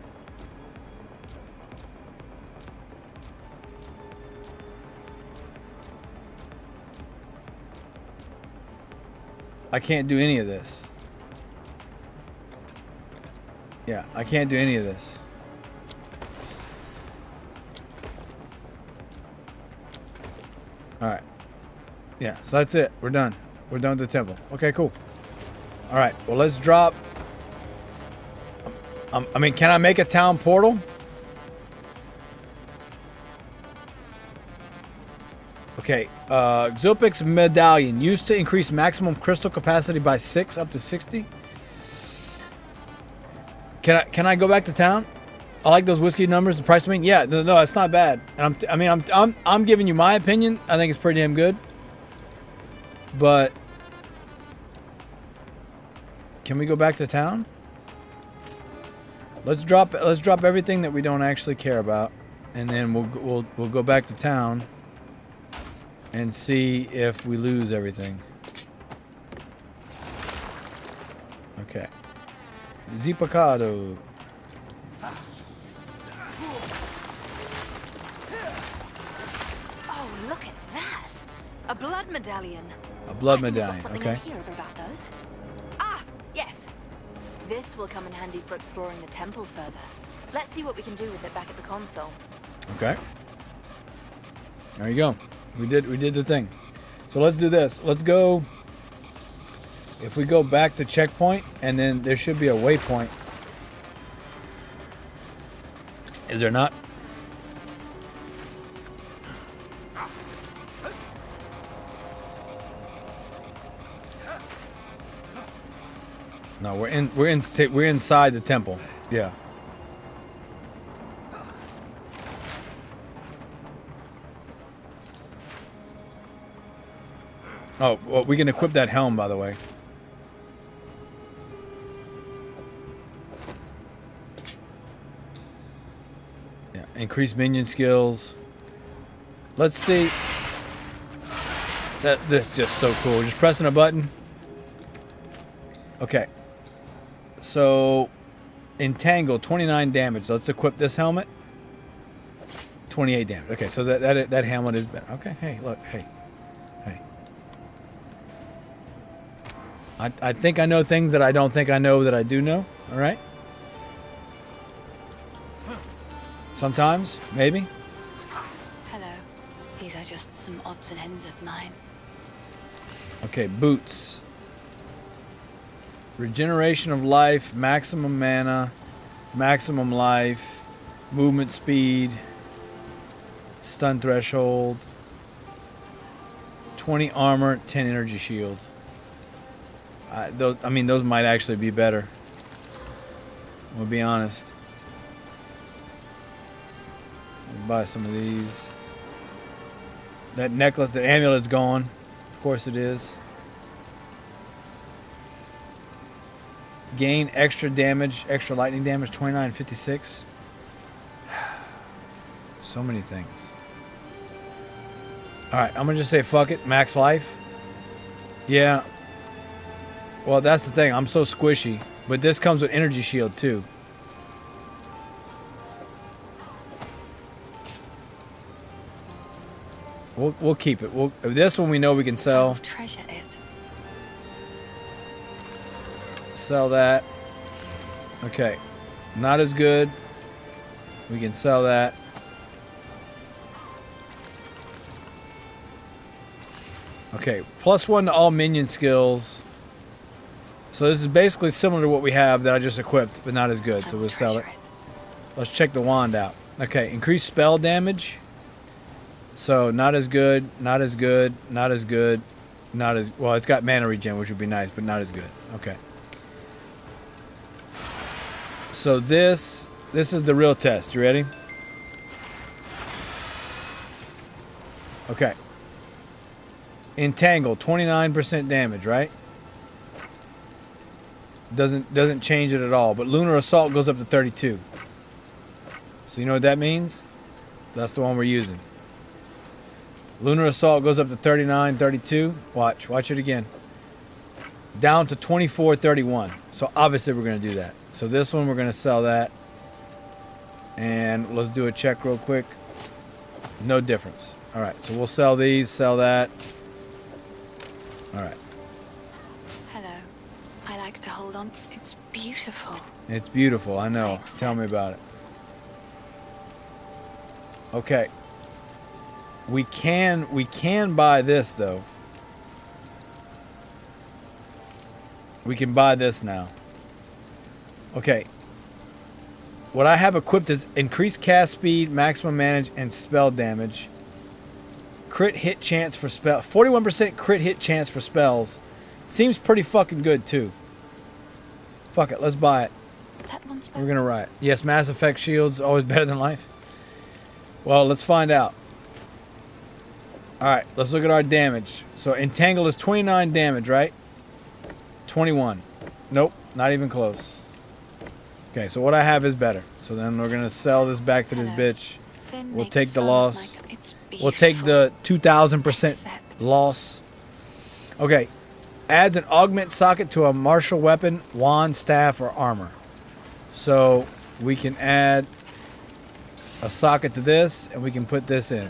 I can't do any of this. Yeah, I can't do any of this. Alright. Yeah, so that's it. We're done. We're done with the temple. Okay, cool. Alright, well, let's drop. I mean, can I make a town portal? Okay, Xopic's medallion used to increase maximum crystal capacity by 6 up to 60. Can I go back to town? I like those whiskey numbers. The price, yeah, no, it's not bad. And I'm giving you my opinion. I think it's pretty damn good. But can we go back to town? Let's drop everything that we don't actually care about, and then we'll go back to town and see if we lose everything. Okay. Zipacado. Oh, look at that! A blood medallion. A blood I think we've got medallion, something okay. in here about those. Ah, yes. This will come in handy for exploring the temple further. Let's see what we can do with it back at the console. Okay. There you go. We did the thing. So let's do this. Let's go. If we go back to checkpoint, and then there should be a waypoint. Is there not? No, we're inside the temple. Yeah. Oh, well, we can equip that helm, by the way. Yeah, increase minion skills. Let's see. This is just so cool. Just pressing a button. Okay. So, entangle, 29 damage. Let's equip this helmet. 28 damage. Okay, so that helmet is better. Okay, hey, look, hey. I think I know things that I don't think I know that I do know. All right. Sometimes, maybe. Hello. These are just some odds and ends of mine. Okay, boots. Regeneration of life, maximum mana, maximum life, movement speed, stun threshold, 20 armor, 10 energy shield. Those might actually be better. We'll be honest. We'll buy some of these. That necklace, the amulet's gone. Of course it is. Gain extra damage, extra lightning damage, 29.56. So many things. Alright, I'm gonna just say fuck it, max life. Yeah. Well, that's the thing. I'm so squishy. But this comes with energy shield, too. We'll keep it. This one we know we can sell. I'll treasure it. Sell that. Okay. Not as good. We can sell that. Okay, +1 to all minion skills. So this is basically similar to what we have that I just equipped, but not as good. So we'll sell it. Let's check the wand out. Okay, increased spell damage. So not as good, not as good, not as good, not as... Well, it's got mana regen, which would be nice, but not as good. Okay. So this is the real test. You ready? Okay. Entangle, 29% damage, right? Doesn't change it at all. But Lunar Assault goes up to 32. So you know what that means? That's the one we're using. Lunar Assault goes up to 39, 32. Watch it again. Down to 24, 31. So obviously we're going to do that. So this one we're going to sell that. And let's do a check real quick. No difference. All right, so we'll sell these, sell that. All right. Hello. I like to hold on. It's beautiful. It's beautiful, I know. I Tell me accept. about it. Okay. We can buy this though. We can buy this now. Okay. What I have equipped is increased cast speed, maximum mana, and spell damage. Crit hit chance for spell. 41% crit hit chance for spells. Seems pretty fucking good too. Fuck it, let's buy it. That one's We're gonna ride. Yes, Mass Effect shields always better than life. Well, let's find out. All right, let's look at our damage. So Entangle is 29 damage, right? 21. Nope, not even close. Okay, so what I have is better. So then we're gonna sell this back to this Hello. bitch. Finn We'll makes take the fun of loss. my- It's We'll take the 2,000% Accept. loss. Okay. Adds an augment socket to a martial weapon, wand, staff, or armor. So we can add a socket to this, and we can put this in.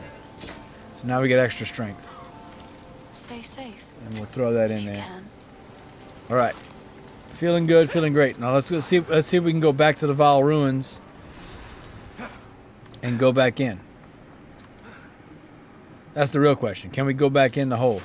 So now we get extra strength. Stay safe. And we'll throw that in if you there. can. All right. Feeling good, feeling great. Now let's see if we can go back to the Vile Ruins and go back in. That's the real question. Can we go back in the hole?